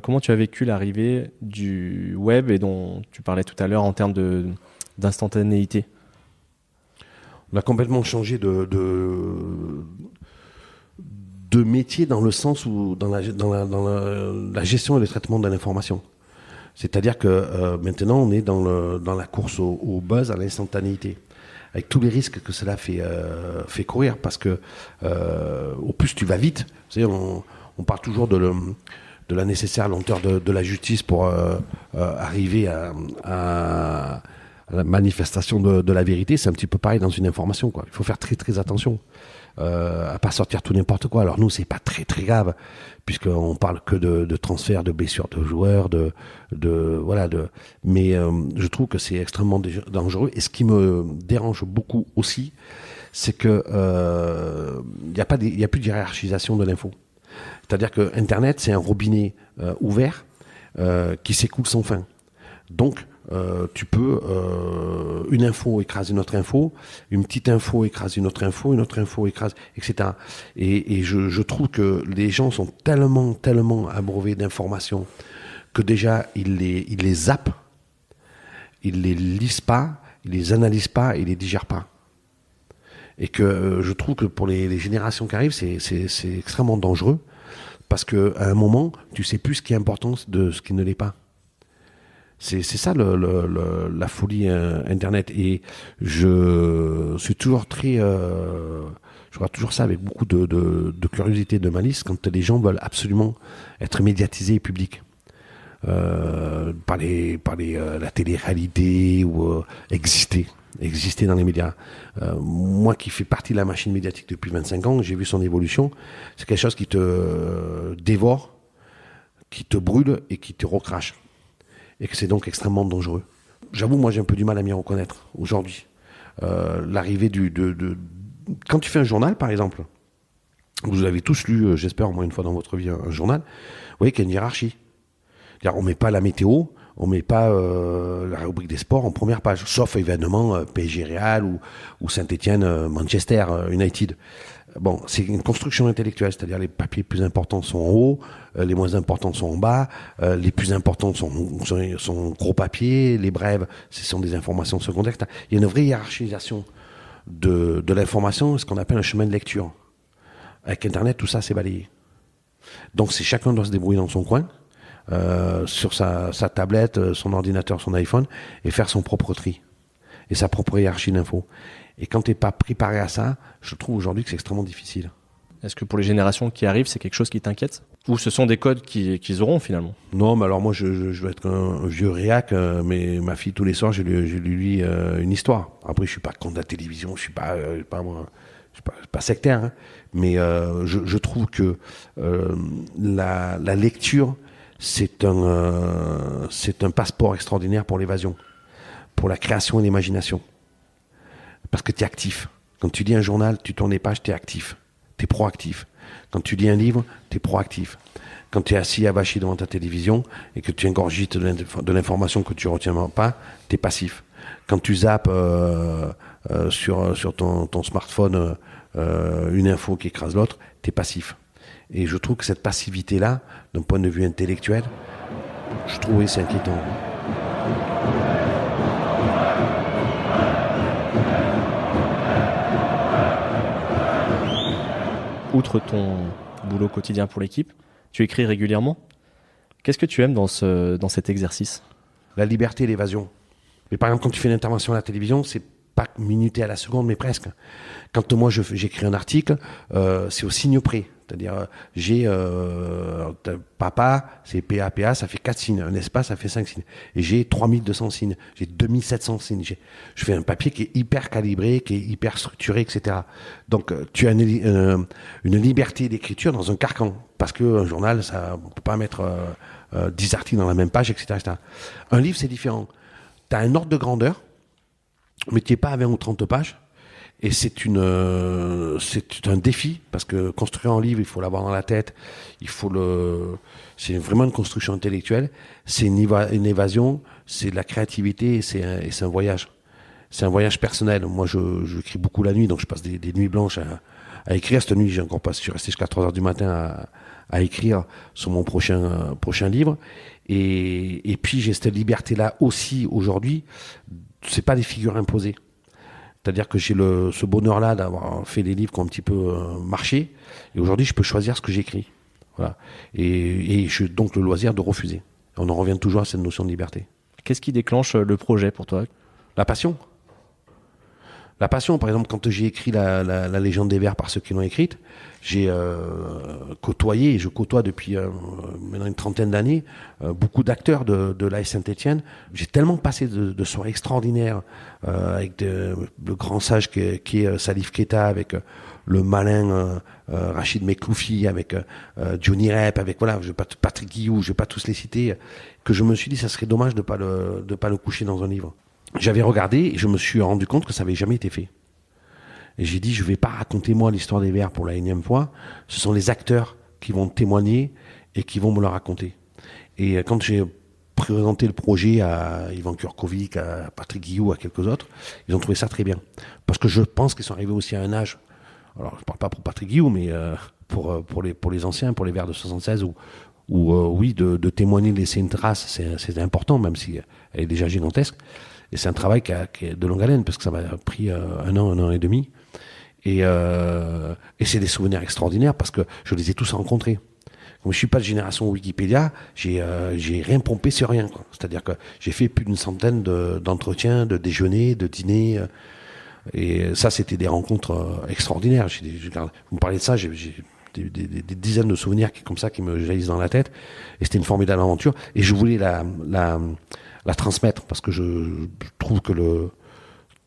Comment tu as vécu l'arrivée du web et dont tu parlais tout à l'heure en termes d'instantanéité? On a complètement changé de métier dans le sens où dans la gestion et le traitement de l'information. C'est-à-dire que maintenant on est dans la course au buzz, à l'instantanéité, avec tous les risques que cela fait courir, parce que au plus tu vas vite, vous savez, on parle toujours de la nécessaire lenteur de la justice pour arriver à la manifestation de la vérité. C'est un petit peu pareil dans une information, quoi. Il faut faire très très attention à pas sortir tout n'importe quoi. Alors nous, c'est pas très très grave, puisqu'on parle que de transfert, de blessures de joueurs, mais je trouve que c'est extrêmement dangereux. Et ce qui me dérange beaucoup aussi, c'est que il y a plus de hiérarchisation de l'info. C'est-à-dire que Internet, c'est un robinet ouvert qui s'écoule sans fin. Donc tu peux une info écrase une autre info, une petite info écrase une autre info écrase, etc. Et je trouve que les gens sont tellement abreuvés d'informations que déjà ils les zappent, ils les lisent pas, ils les analysent pas, ils les digèrent pas. Et que je trouve que pour les générations qui arrivent, c'est extrêmement dangereux, parce qu'à un moment, tu sais plus ce qui est important de ce qui ne l'est pas. C'est ça la folie Internet. Et je suis toujours je regarde toujours ça avec beaucoup de curiosité, de malice, quand les gens veulent absolument être médiatisés et publics. Par la télé-réalité ou exister dans les médias. Moi qui fais partie de la machine médiatique depuis 25 ans, j'ai vu son évolution. C'est quelque chose qui te dévore, qui te brûle et qui te recrache. Et que c'est donc extrêmement dangereux. J'avoue, moi j'ai un peu du mal à m'y reconnaître aujourd'hui. L'arrivée quand tu fais un journal, par exemple, vous avez tous lu, j'espère au moins une fois dans votre vie, un journal, vous voyez qu'il y a une hiérarchie. C'est-à-dire, on ne met pas la météo, on ne met pas la rubrique des sports en première page, sauf événement PSG Real ou Saint-Étienne Manchester United. Bon, c'est une construction intellectuelle, c'est-à-dire les papiers plus importants sont en haut, les moins importants sont en bas, les plus importants sont gros papiers, les brèves, ce sont des informations secondaires. Il y a une vraie hiérarchisation de l'information, ce qu'on appelle un chemin de lecture. Avec Internet, tout ça, c'est balayé. Donc, chacun doit se débrouiller dans son coin, sur sa tablette, son ordinateur, son iPhone, et faire son propre tri et sa propre hiérarchie d'infos. Et quand tu n'es pas préparé à ça, je trouve aujourd'hui que c'est extrêmement difficile. Est-ce que pour les générations qui arrivent, c'est quelque chose qui t'inquiète? Ou ce sont des codes qu'ils auront finalement? Non, mais alors moi, je vais être un vieux réac, mais ma fille, tous les soirs, je lui lis une histoire. Après, je ne suis pas contre la télévision, je ne suis pas sectaire, hein, mais je trouve que la lecture, c'est un passeport extraordinaire pour l'évasion, pour la création et l'imagination. Parce que tu es actif. Quand tu lis un journal, tu tournes les pages, tu es actif. Tu es proactif. Quand tu lis un livre, tu es proactif. Quand tu es assis avachi devant ta télévision et que tu ingurgites de l'information que tu ne retiens pas, tu es passif. Quand tu zappes sur ton smartphone une info qui écrase l'autre, tu es passif. Et je trouve que cette passivité-là, d'un point de vue intellectuel, je trouve que c'est inquiétant. Outre ton boulot quotidien pour l'équipe, tu écris régulièrement. Qu'est-ce que tu aimes dans cet exercice? La liberté et l'évasion. Mais par exemple, quand tu fais une intervention à la télévision, c'est pas minuté à la seconde, mais presque. Quand moi j'écris un article, c'est au signe près. C'est-à-dire, j'ai papa, c'est PAPA, ça fait 4 signes. Un espace, ça fait 5 signes. Et j'ai 3200 signes. J'ai 2700 signes. Je fais un papier qui est hyper calibré, qui est hyper structuré, etc. Donc, tu as une liberté d'écriture dans un carcan. Parce qu'un journal, on ne peut pas mettre 10 articles dans la même page, etc., etc. Un livre, c'est différent. Tu as un ordre de grandeur, mais tu n'es pas à 20 ou 30 pages. Et c'est un défi, parce que construire un livre, il faut l'avoir dans la tête, c'est vraiment une construction intellectuelle, c'est une évasion, c'est de la créativité, et c'est un voyage. C'est un voyage personnel. Moi, j'écris beaucoup la nuit, donc je passe des nuits blanches à écrire. Cette nuit, j'ai encore pas, je suis resté jusqu'à 3 heures du matin à écrire sur mon prochain livre. Et puis, j'ai cette liberté-là aussi aujourd'hui. C'est pas des figures imposées. C'est-à-dire que j'ai ce bonheur-là d'avoir fait des livres qui ont un petit peu marché. Et aujourd'hui, je peux choisir ce que j'écris. Voilà. Et j'ai donc le loisir de refuser. On en revient toujours à cette notion de liberté. Qu'est-ce qui déclenche le projet pour toi? La passion. La passion, par exemple, quand j'ai écrit la Légende des Vers par ceux qui l'ont écrite, j'ai côtoyé, et je côtoie depuis maintenant une trentaine d'années, beaucoup d'acteurs de l'AS Saint-Étienne. J'ai tellement passé de soirées extraordinaires avec le grand sage qui est Salif Keita, avec le malin Rachid Mekloufi, avec Johnny Rep, avec Patrick Guillou, je vais pas tous les citer, que je me suis dit ça serait dommage de pas le coucher dans un livre. J'avais regardé et je me suis rendu compte que ça avait jamais été fait. Et j'ai dit, je vais pas raconter moi l'histoire des Verts pour la énième fois. Ce sont les acteurs qui vont témoigner et qui vont me le raconter. Et quand j'ai présenté le projet à Ivan Kurkovic, à Patrick Guillou, à quelques autres, ils ont trouvé ça très bien. Parce que je pense qu'ils sont arrivés aussi à un âge, alors je parle pas pour Patrick Guillou, mais pour les anciens, pour les Verts de 76, où oui, de témoigner, de laisser une trace, c'est important, même si elle est déjà gigantesque. Et c'est un travail qui est de longue haleine, parce que ça m'a pris un an et demi. Et c'est des souvenirs extraordinaires, parce que je les ai tous rencontrés. Comme je suis pas de génération Wikipédia, j'ai rien pompé sur rien, quoi. C'est-à-dire que j'ai fait plus d'une centaine d'entretiens, de déjeuners, de dîners. Et ça, c'était des rencontres extraordinaires. Vous me parlez de ça, j'ai des dizaines de souvenirs comme ça qui me jaillissent dans la tête. Et c'était une formidable aventure. Et je voulais la transmettre, parce que je trouve que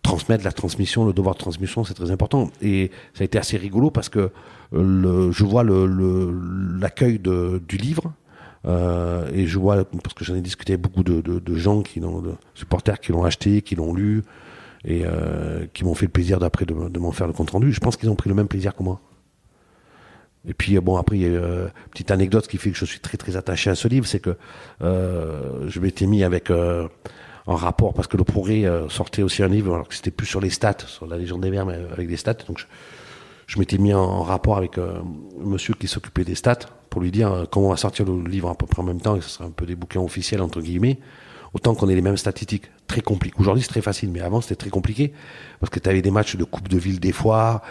transmettre la transmission, le devoir de transmission, c'est très important. Et ça a été assez rigolo, parce que je vois l'accueil du livre, et je vois, parce que j'en ai discuté avec beaucoup de gens de supporters qui l'ont acheté, qui l'ont lu, et qui m'ont fait le plaisir d'après de m'en faire le compte rendu. Je pense qu'ils ont pris le même plaisir que moi. Et puis après, il y a une petite anecdote qui fait que je suis très très attaché à ce livre, c'est que je m'étais mis avec en rapport, parce que le Progrès sortait aussi un livre, alors que c'était plus sur les stats, sur la Légende des Verts, mais avec des stats. Donc je m'étais mis en rapport avec un monsieur qui s'occupait des stats, pour lui dire comment on va sortir le livre à peu près en même temps, et que ce sera un peu des bouquins officiels entre guillemets, autant qu'on ait les mêmes statistiques. Très compliqué. Aujourd'hui, c'est très facile, mais avant, c'était très compliqué, parce que tu avais des matchs de Coupe de Ville des fois,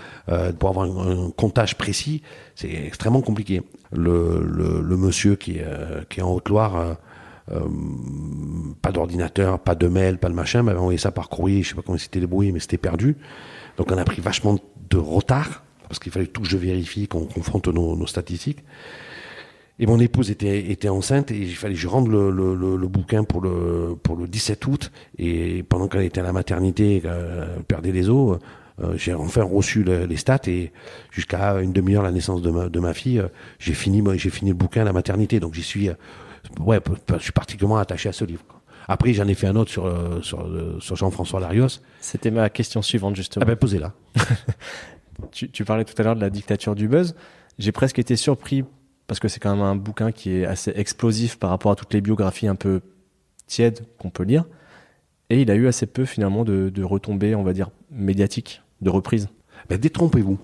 pour avoir un comptage précis, c'est extrêmement compliqué. Le monsieur qui est en Haute-Loire, pas d'ordinateur, pas de mail, pas de machin, m'avait envoyé ça par courrier, je sais pas comment il s'était débrouillé, mais c'était perdu. Donc on a pris vachement de retard, parce qu'il fallait tout que je vérifie, qu'on confronte nos statistiques. Et mon épouse était enceinte, et il fallait que je rende le bouquin pour le 17 août. Et pendant qu'elle était à la maternité, elle perdait les os, j'ai enfin reçu les stats, et jusqu'à une demi-heure la naissance de ma fille, j'ai fini le bouquin à la maternité. Donc j'y suis, je suis particulièrement attaché à ce livre, quoi. Après, j'en ai fait un autre sur Jean-François Larios. C'était ma question suivante, justement. Ah ben, posez-la. Tu parlais tout à l'heure de la dictature du buzz. J'ai presque été surpris, parce que c'est quand même un bouquin qui est assez explosif par rapport à toutes les biographies un peu tièdes qu'on peut lire. Et il a eu assez peu, finalement, de retombées, on va dire, médiatiques, de reprises. Ben, détrompez-vous.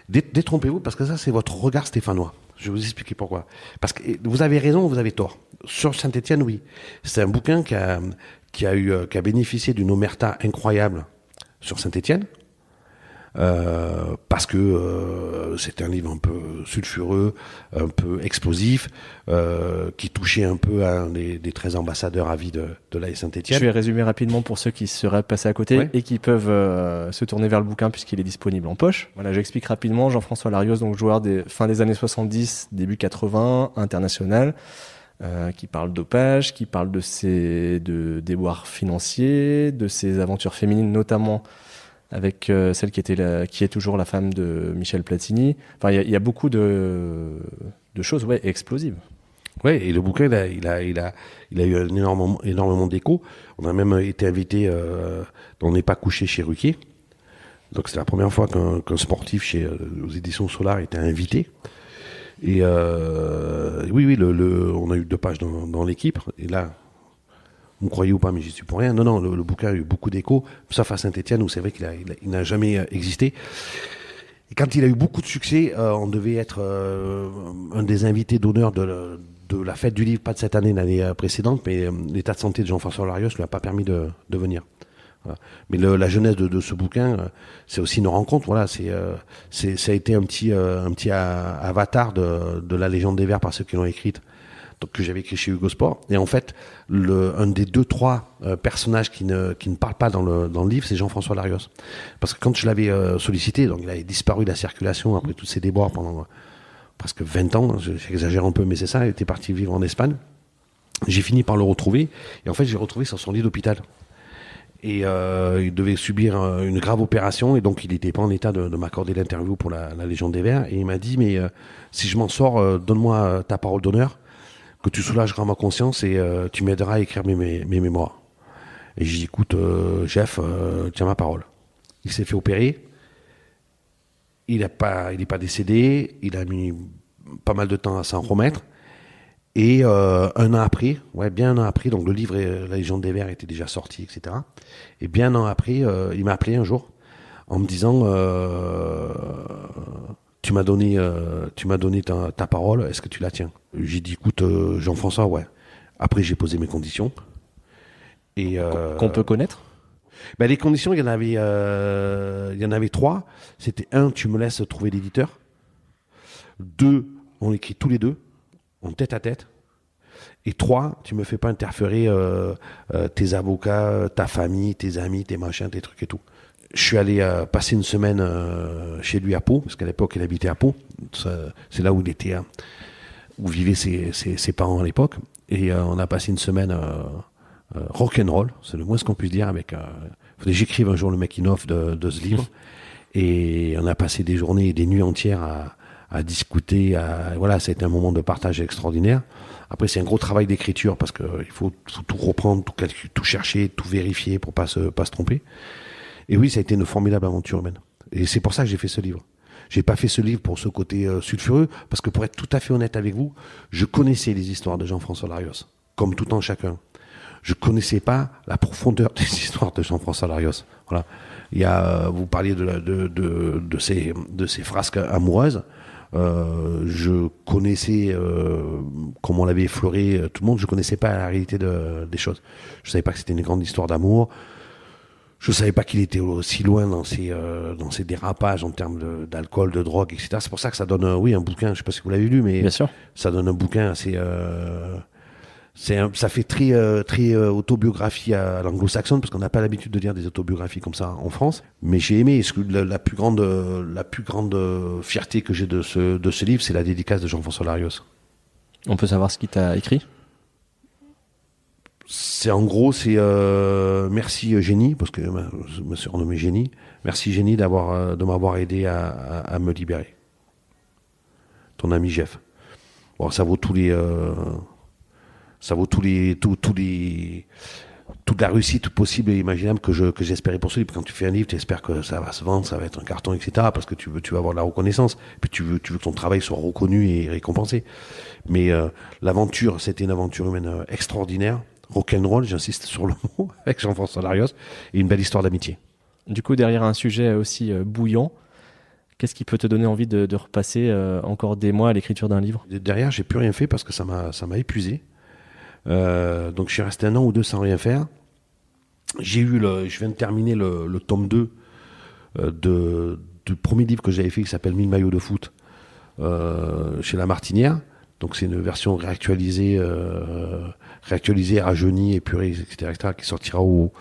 Détrompez-vous, parce que ça, c'est votre regard stéphanois. Je vais vous expliquer pourquoi. Parce que vous avez raison, vous avez tort. Sur Saint-Étienne, oui. C'est un bouquin qui a bénéficié d'une omerta incroyable sur Saint-Étienne. Parce que c'était un livre un peu sulfureux, un peu explosif, qui touchait un peu à un des 13 ambassadeurs à vie de l'AS Saint-Étienne. Je vais résumer rapidement pour ceux qui seraient passés à côté, et qui peuvent se tourner vers le bouquin puisqu'il est disponible en poche. Voilà, j'explique rapidement. Jean-François Larios, donc joueur des fin des années 70, début 80, international, qui parle dopage, qui parle de ses déboires financiers, de ses aventures féminines, notamment avec celle qui est toujours la femme de Michel Platini. Enfin, il y a beaucoup de choses, explosives. Ouais, et le bouquin, il a eu énormément d'écho. On a même été invité dans On n'est pas couché chez Ruquier. Donc c'est la première fois qu'un sportif aux éditions Solar était invité. Et oui, on a eu 2 pages dans l'équipe. Et là, vous me croyez ou pas, mais j'y suis pour rien. Non, le bouquin a eu beaucoup d'écho, sauf à Saint-Étienne, où c'est vrai qu'il n'a jamais existé. Et quand il a eu beaucoup de succès, on devait être un des invités d'honneur de la fête du livre, pas de cette année, l'année précédente, mais l'état de santé de Jean-François Larios lui a pas permis de venir. Voilà. Mais la jeunesse de ce bouquin, c'est aussi une rencontre. Voilà, ça a été un petit avatar de la légende des Vers par ceux qui l'ont écrite, donc que j'avais écrit chez Hugo Sport. Et en fait, un des 2-3 personnages qui ne parlent pas dans le livre, c'est Jean-François Larios. Parce que quand je l'avais sollicité, donc il avait disparu de la circulation après tous ces déboires pendant presque 20 ans, j'exagère un peu, mais c'est ça, il était parti vivre en Espagne. J'ai fini par le retrouver, et en fait, j'ai retrouvé sur son lit d'hôpital. Et il devait subir une grave opération, et donc il n'était pas en état de m'accorder l'interview pour la Légende des Vers. Et il m'a dit, mais si je m'en sors, donne-moi ta parole d'honneur, que tu soulageras ma conscience et tu m'aideras à écrire mes mémoires. Et j'ai dit, écoute, Jeff, tiens ma parole. Il s'est fait opérer. Il n'est pas décédé. Il a mis pas mal de temps à s'en remettre. Et un an après, bien un an après, donc le livre La Légende des Vers était déjà sorti, etc. Et bien un an après, il m'a appelé un jour en me disant tu m'as donné ta parole, est-ce que tu la tiens? J'ai dit écoute Jean-François, ouais. Après j'ai posé mes conditions. Et qu'on peut connaître? Les conditions, il y en avait 3. C'était 1, tu me laisses trouver l'éditeur. 2, on écrit tous les deux, en tête à tête. Et 3, tu me fais pas interférer tes avocats, ta famille, tes amis, tes machins, tes trucs et tout. Je suis allé passer une semaine chez lui à Pau, parce qu'à l'époque il habitait à Pau. C'est là où il était, où vivaient ses parents à l'époque. Et on a passé une semaine rock'n'roll, c'est le moins ce qu'on puisse dire. Avec, faudrait que j'écrive un jour le making-of de ce livre. Et on a passé des journées et des nuits entières à discuter. Voilà, c'était un moment de partage extraordinaire. Après, c'est un gros travail d'écriture parce qu'il faut tout reprendre, tout calculer, tout chercher, tout vérifier pour pas se tromper. Et oui, ça a été une formidable aventure humaine. Et c'est pour ça que j'ai fait ce livre. J'ai pas fait ce livre pour ce côté sulfureux, parce que pour être tout à fait honnête avec vous, je connaissais les histoires de Jean-François Larios, comme tout en chacun. Je connaissais pas la profondeur des histoires de Jean-François Larios. Voilà. Il y a, vous parliez de ces frasques amoureuses. Je connaissais comment on l'avait effleuré tout le monde. Je connaissais pas la réalité des choses. Je savais pas que c'était une grande histoire d'amour. Je savais pas qu'il était aussi loin dans ses dérapages en termes d'alcool, de drogue, etc. C'est pour ça que ça donne, un bouquin. Je sais pas si vous l'avez lu, mais bien sûr, ça donne un bouquin assez. Ça fait très autobiographie à l'anglo-saxonne, parce qu'on n'a pas l'habitude de lire des autobiographies comme ça en France. Mais j'ai aimé. La plus grande fierté que j'ai de ce livre, c'est la dédicace de Jean-François Larios. On peut savoir ce qu'il t'a écrit? En gros, c'est merci Génie, parce que je me suis renommé Génie. Merci Génie de m'avoir aidé à me libérer. Ton ami Jeff. Bon, ça vaut toute la réussite possible et imaginable que j'espérais pour ce livre. Quand tu fais un livre, tu espères que ça va se vendre, ça va être un carton, etc. Parce que tu veux avoir de la reconnaissance. Puis tu veux que ton travail soit reconnu et récompensé. Mais l'aventure, c'était une aventure humaine extraordinaire. Rock'n'roll, j'insiste sur le mot, avec Jean-François Larios, et une belle histoire d'amitié. Du coup, derrière un sujet aussi bouillant, qu'est-ce qui peut te donner envie de repasser encore des mois à l'écriture d'un livre? Derrière, j'ai plus rien fait parce que ça m'a épuisé. Donc je suis resté 1 an ou 2 sans rien faire. Je viens de terminer le tome 2 du premier livre que j'avais fait qui s'appelle 1000 maillots de foot chez La Martinière. Donc c'est une version réactualisée, rajeunie, épurée, etc., qui sortira au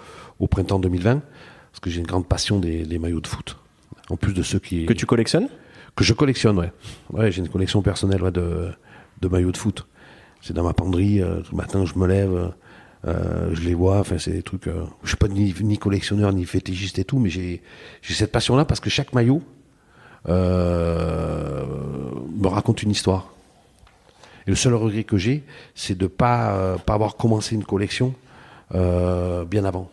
printemps 2020, parce que j'ai une grande passion des maillots de foot. En plus de ceux que tu collectionnes? Que je collectionne, ouais. Ouais, j'ai une collection personnelle de maillots de foot. C'est dans ma penderie. Tout le matin, je me lève, je les vois. Enfin, c'est des trucs. Je suis pas ni collectionneur ni fétichiste et tout, mais j'ai cette passion-là parce que chaque maillot me raconte une histoire. Et le seul regret que j'ai, c'est de pas avoir commencé une collection bien avant.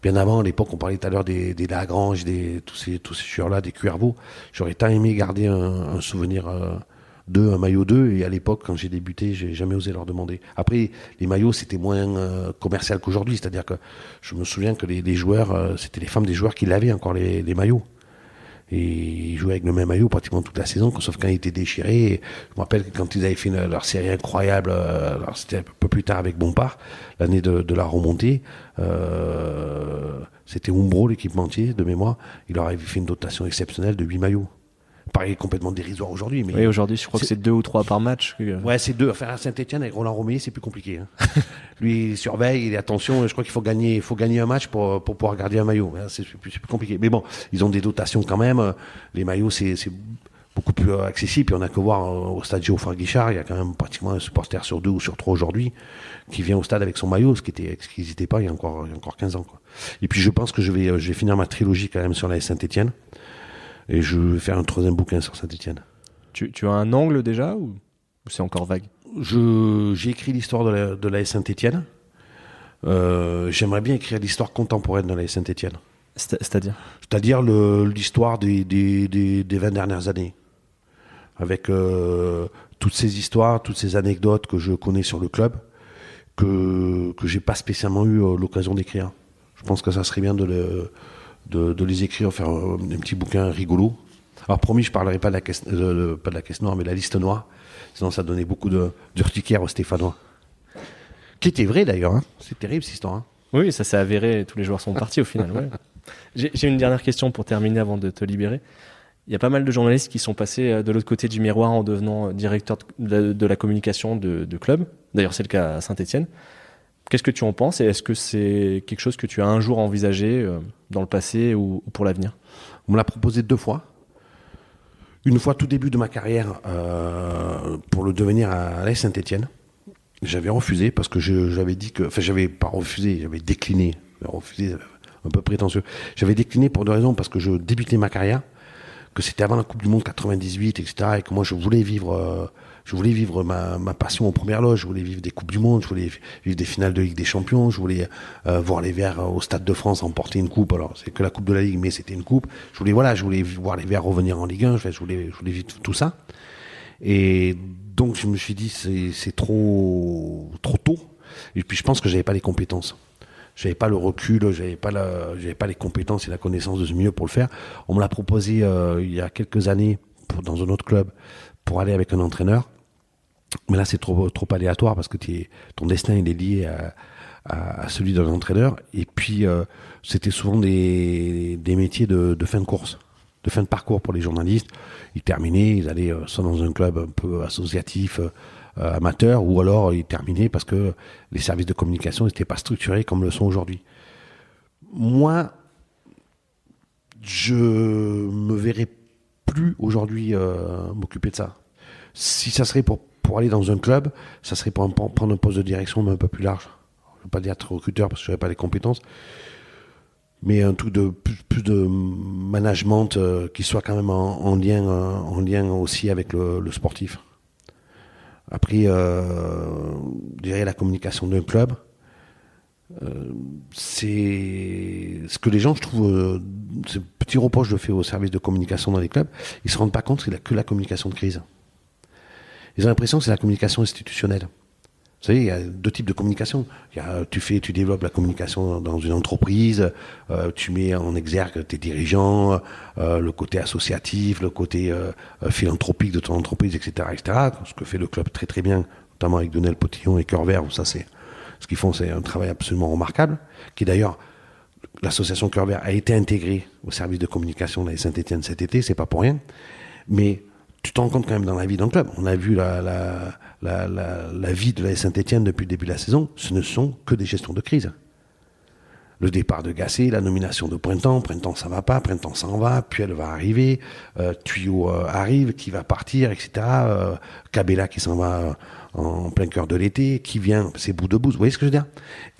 Bien avant, à l'époque, on parlait tout à l'heure des Lagrange, tous ces joueurs-là, des Cuervo. J'aurais tant aimé garder un souvenir un maillot d'eux. Et à l'époque, quand j'ai débuté, j'ai jamais osé leur demander. Après, les maillots, c'était moins commercial qu'aujourd'hui. C'est-à-dire que je me souviens que les joueurs, c'était les femmes des joueurs qui lavaient encore les maillots. Et ils jouaient avec le même maillot pratiquement toute la saison, sauf quand il était déchiré. Je me rappelle que quand ils avaient fait leur série incroyable, alors c'était un peu plus tard avec Bompard, l'année de la remontée, c'était Umbro, l'équipementier de mémoire. Il leur avait fait une dotation exceptionnelle de 8 maillots. Pareil, complètement dérisoire aujourd'hui. Mais oui, aujourd'hui, je crois que c'est 2 ou 3 par match. Ouais, c'est 2. Enfin, à Saint-Etienne, avec Roland Romeyer, c'est plus compliqué. Hein. Lui, il surveille, il est attention. Je crois qu'il faut gagner un match pour pouvoir garder un maillot. C'est plus compliqué. Mais bon, ils ont des dotations quand même. Les maillots, c'est beaucoup plus accessible. Puis on a que voir au stade Geoffroy-Guichard, il y a quand même pratiquement un supporter sur 2 ou sur 3 aujourd'hui qui vient au stade avec son maillot, ce qui n'était pas il y a encore 15 ans. Quoi. Et puis je pense que je vais finir ma trilogie quand même sur la Saint-Etienne. Et je vais faire un 3e bouquin sur Saint-Etienne. Tu as un angle déjà ou c'est encore vague? J'ai écrit l'histoire de la Saint-Etienne. J'aimerais bien écrire l'histoire contemporaine de la Saint-Etienne. C'est-à-dire? C'est-à-dire l'histoire des 20 dernières années. Avec toutes ces histoires, toutes ces anecdotes que je connais sur le club, que j'ai pas spécialement eu l'occasion d'écrire. Je pense que ça serait bien de les écrire, faire un petit bouquin rigolo. Alors promis, je parlerai pas de la caisse noire, mais de la liste noire. Sinon, ça donnait beaucoup d'urticaire aux Stéphanois. Qui était vrai d'ailleurs. Hein. C'est terrible cette histoire. Hein. Oui, ça s'est avéré. Tous les joueurs sont partis au final. Ouais. J'ai une dernière question pour terminer avant de te libérer. Il y a pas mal de journalistes qui sont passés de l'autre côté du miroir en devenant directeur de la communication de club. D'ailleurs, c'est le cas à Saint-Etienne. Qu'est-ce que tu en penses et est-ce que c'est quelque chose que tu as un jour envisagé dans le passé ou pour l'avenir? On me l'a proposé 2 fois. Une fois tout début de ma carrière pour le devenir à l'AS Saint-Etienne. J'avais refusé parce que j'avais dit que... Enfin, j'avais pas refusé, j'avais décliné. Refusé, un peu prétentieux. J'avais décliné pour 2 raisons. Parce que je débutais ma carrière, que c'était avant la Coupe du Monde 98, etc. Et que moi, je voulais vivre ma passion aux premières loges. Je voulais vivre des Coupes du Monde, je voulais vivre des finales de Ligue des Champions, je voulais voir les Verts au Stade de France remporter une coupe. Alors, c'est que la Coupe de la Ligue, mais c'était une coupe. Je voulais voir les Verts revenir en Ligue 1. Je voulais vivre tout ça. Et donc, je me suis dit, c'est trop tôt. Et puis, je pense que j'avais pas les compétences. J'avais pas le recul, j'avais pas les compétences et la connaissance de ce milieu pour le faire. On me l'a proposé il y a quelques années dans un autre club pour aller avec un entraîneur. Mais là, c'est trop aléatoire parce que ton destin il est lié à celui d'un entraîneur. Et puis, c'était souvent des métiers de fin de course, de fin de parcours pour les journalistes. Ils terminaient, ils allaient soit dans un club un peu associatif, amateur, ou alors ils terminaient parce que les services de communication n'étaient pas structurés comme le sont aujourd'hui. Moi, je me verrais plus aujourd'hui m'occuper de ça. Si ça serait pour aller dans un club, ça serait pour prendre un poste de direction mais un peu plus large. Je ne veux pas dire être recruteur parce que je n'avais pas les compétences, mais un truc de plus de management qui soit quand même en lien aussi avec le sportif. Après, derrière la communication d'un club, c'est ce que les gens, je trouve, ce petit reproche je fais au service de communication dans les clubs, ils se rendent pas compte que la communication de crise. Ils ont l'impression que c'est la communication institutionnelle. Vous savez, il y a 2 types de communication. Tu développes la communication dans une entreprise, tu mets en exergue tes dirigeants, le côté associatif, le côté philanthropique de ton entreprise, etc., etc. Ce que fait le club très très bien, notamment avec Donel Potillon et Cœur Vert. Ça, c'est ce qu'ils font, c'est un travail absolument remarquable. Qui d'ailleurs, l'association Cœur Vert a été intégrée au service de communication de la Saint-Etienne cet été. C'est pas pour rien, mais tu te rends compte quand même dans la vie d'un club. On a vu la vie de la Saint-Etienne depuis le début de la saison. Ce ne sont que des gestions de crise. Le départ de Gasset, la nomination de Printemps ça va pas, Printemps s'en va, puis elle va arriver, Tuyau arrive, qui va partir, etc. Cabella qui s'en va en plein cœur de l'été, qui vient, c'est bout de bout, vous voyez ce que je veux dire?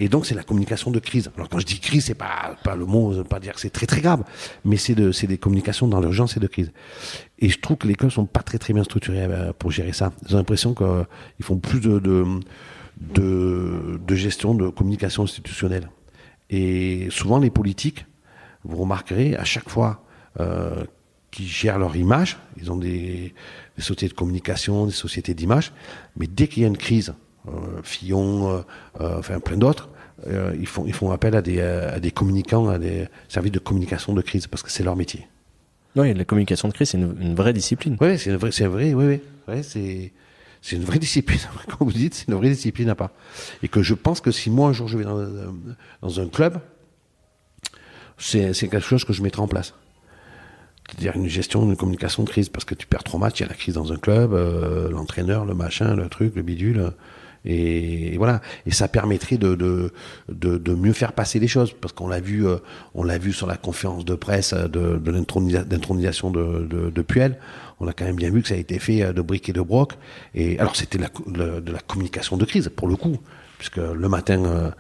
Et donc c'est la communication de crise. Alors quand je dis crise, c'est pas le mot, je veux pas dire que c'est très très grave, mais c'est des communications dans l'urgence et de crise. Et je trouve que les clubs sont pas très très bien structurés pour gérer ça. J'ai l'impression qu'ils font plus de gestion de communication institutionnelle. Et souvent les politiques, vous remarquerez, à chaque fois qui gèrent leur image, ils ont des sociétés de communication, des sociétés d'image, mais dès qu'il y a une crise, Fillon, enfin plein d'autres, ils font appel à des communicants, à des services de communication de crise, parce que c'est leur métier. Oui, la communication de crise, c'est une vraie discipline. Oui, c'est une vraie discipline. Comme vous dites, c'est une vraie discipline à part. Et que je pense que si moi, un jour, je vais dans un club, c'est quelque chose que je mettrai en place. C'est-à-dire une gestion, une communication de crise. Parce que tu perds 3 matchs, il y a la crise dans un club, l'entraîneur, le machin, le truc, le bidule. Et voilà. Et ça permettrait de mieux faire passer les choses. Parce qu'on l'a vu sur la conférence de presse de l'intronisation de Puel. On a quand même bien vu que ça a été fait de briques et de broc. Et alors c'était de la communication de crise, pour le coup. Puisque le matin,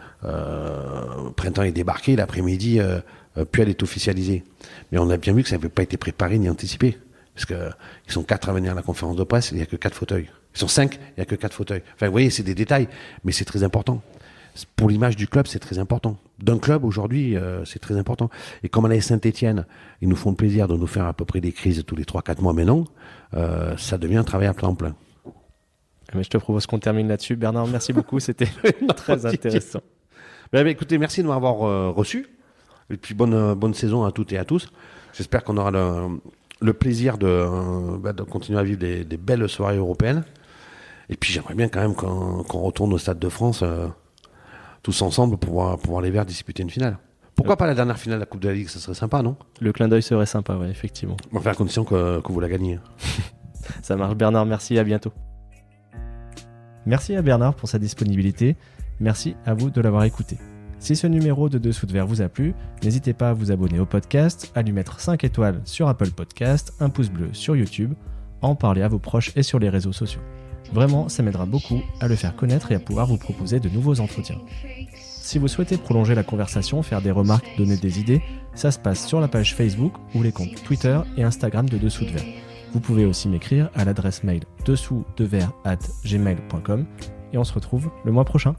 Printemps est débarqué, l'après-midi, Puel est officialisé. Mais on a bien vu que ça n'avait pas été préparé ni anticipé. Parce qu'ils sont 4 à venir à la conférence de presse, il n'y a que 4 fauteuils. Ils sont 5, il n'y a que 4 fauteuils. Enfin, vous voyez, c'est des détails, mais c'est très important. Pour l'image du club, c'est très important. D'un club, aujourd'hui, c'est très important. Et comme à la Saint-Etienne, ils nous font le plaisir de nous faire à peu près des crises tous les 3-4 mois maintenant, ça devient un travail à plein plein. Mais je te propose qu'on termine là-dessus. Bernard, merci beaucoup, c'était très intéressant. Écoutez, merci de m'avoir reçu. Et puis bonne saison à toutes et à tous. J'espère qu'on aura le plaisir de continuer à vivre des belles soirées européennes. Et puis j'aimerais bien quand même qu'on retourne au Stade de France tous ensemble pour voir les Verts disputer une finale. Pourquoi pas la dernière finale de la Coupe de la Ligue, ça serait sympa, non ? Le clin d'œil serait sympa, oui, effectivement. Enfin, à condition que vous la gagnez. Ça marche, Bernard, merci, à bientôt. Merci à Bernard pour sa disponibilité. Merci à vous de l'avoir écouté. Si ce numéro de Dessous de Verre vous a plu, n'hésitez pas à vous abonner au podcast, à lui mettre 5 étoiles sur Apple Podcast, un pouce bleu sur YouTube, à en parler à vos proches et sur les réseaux sociaux. Vraiment, ça m'aidera beaucoup à le faire connaître et à pouvoir vous proposer de nouveaux entretiens. Si vous souhaitez prolonger la conversation, faire des remarques, donner des idées, ça se passe sur la page Facebook ou les comptes Twitter et Instagram de Dessous de Verre. Vous pouvez aussi m'écrire à l'adresse mail dessous-de-verre@gmail.com et on se retrouve le mois prochain.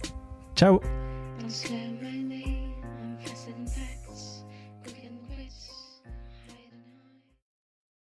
Ciao!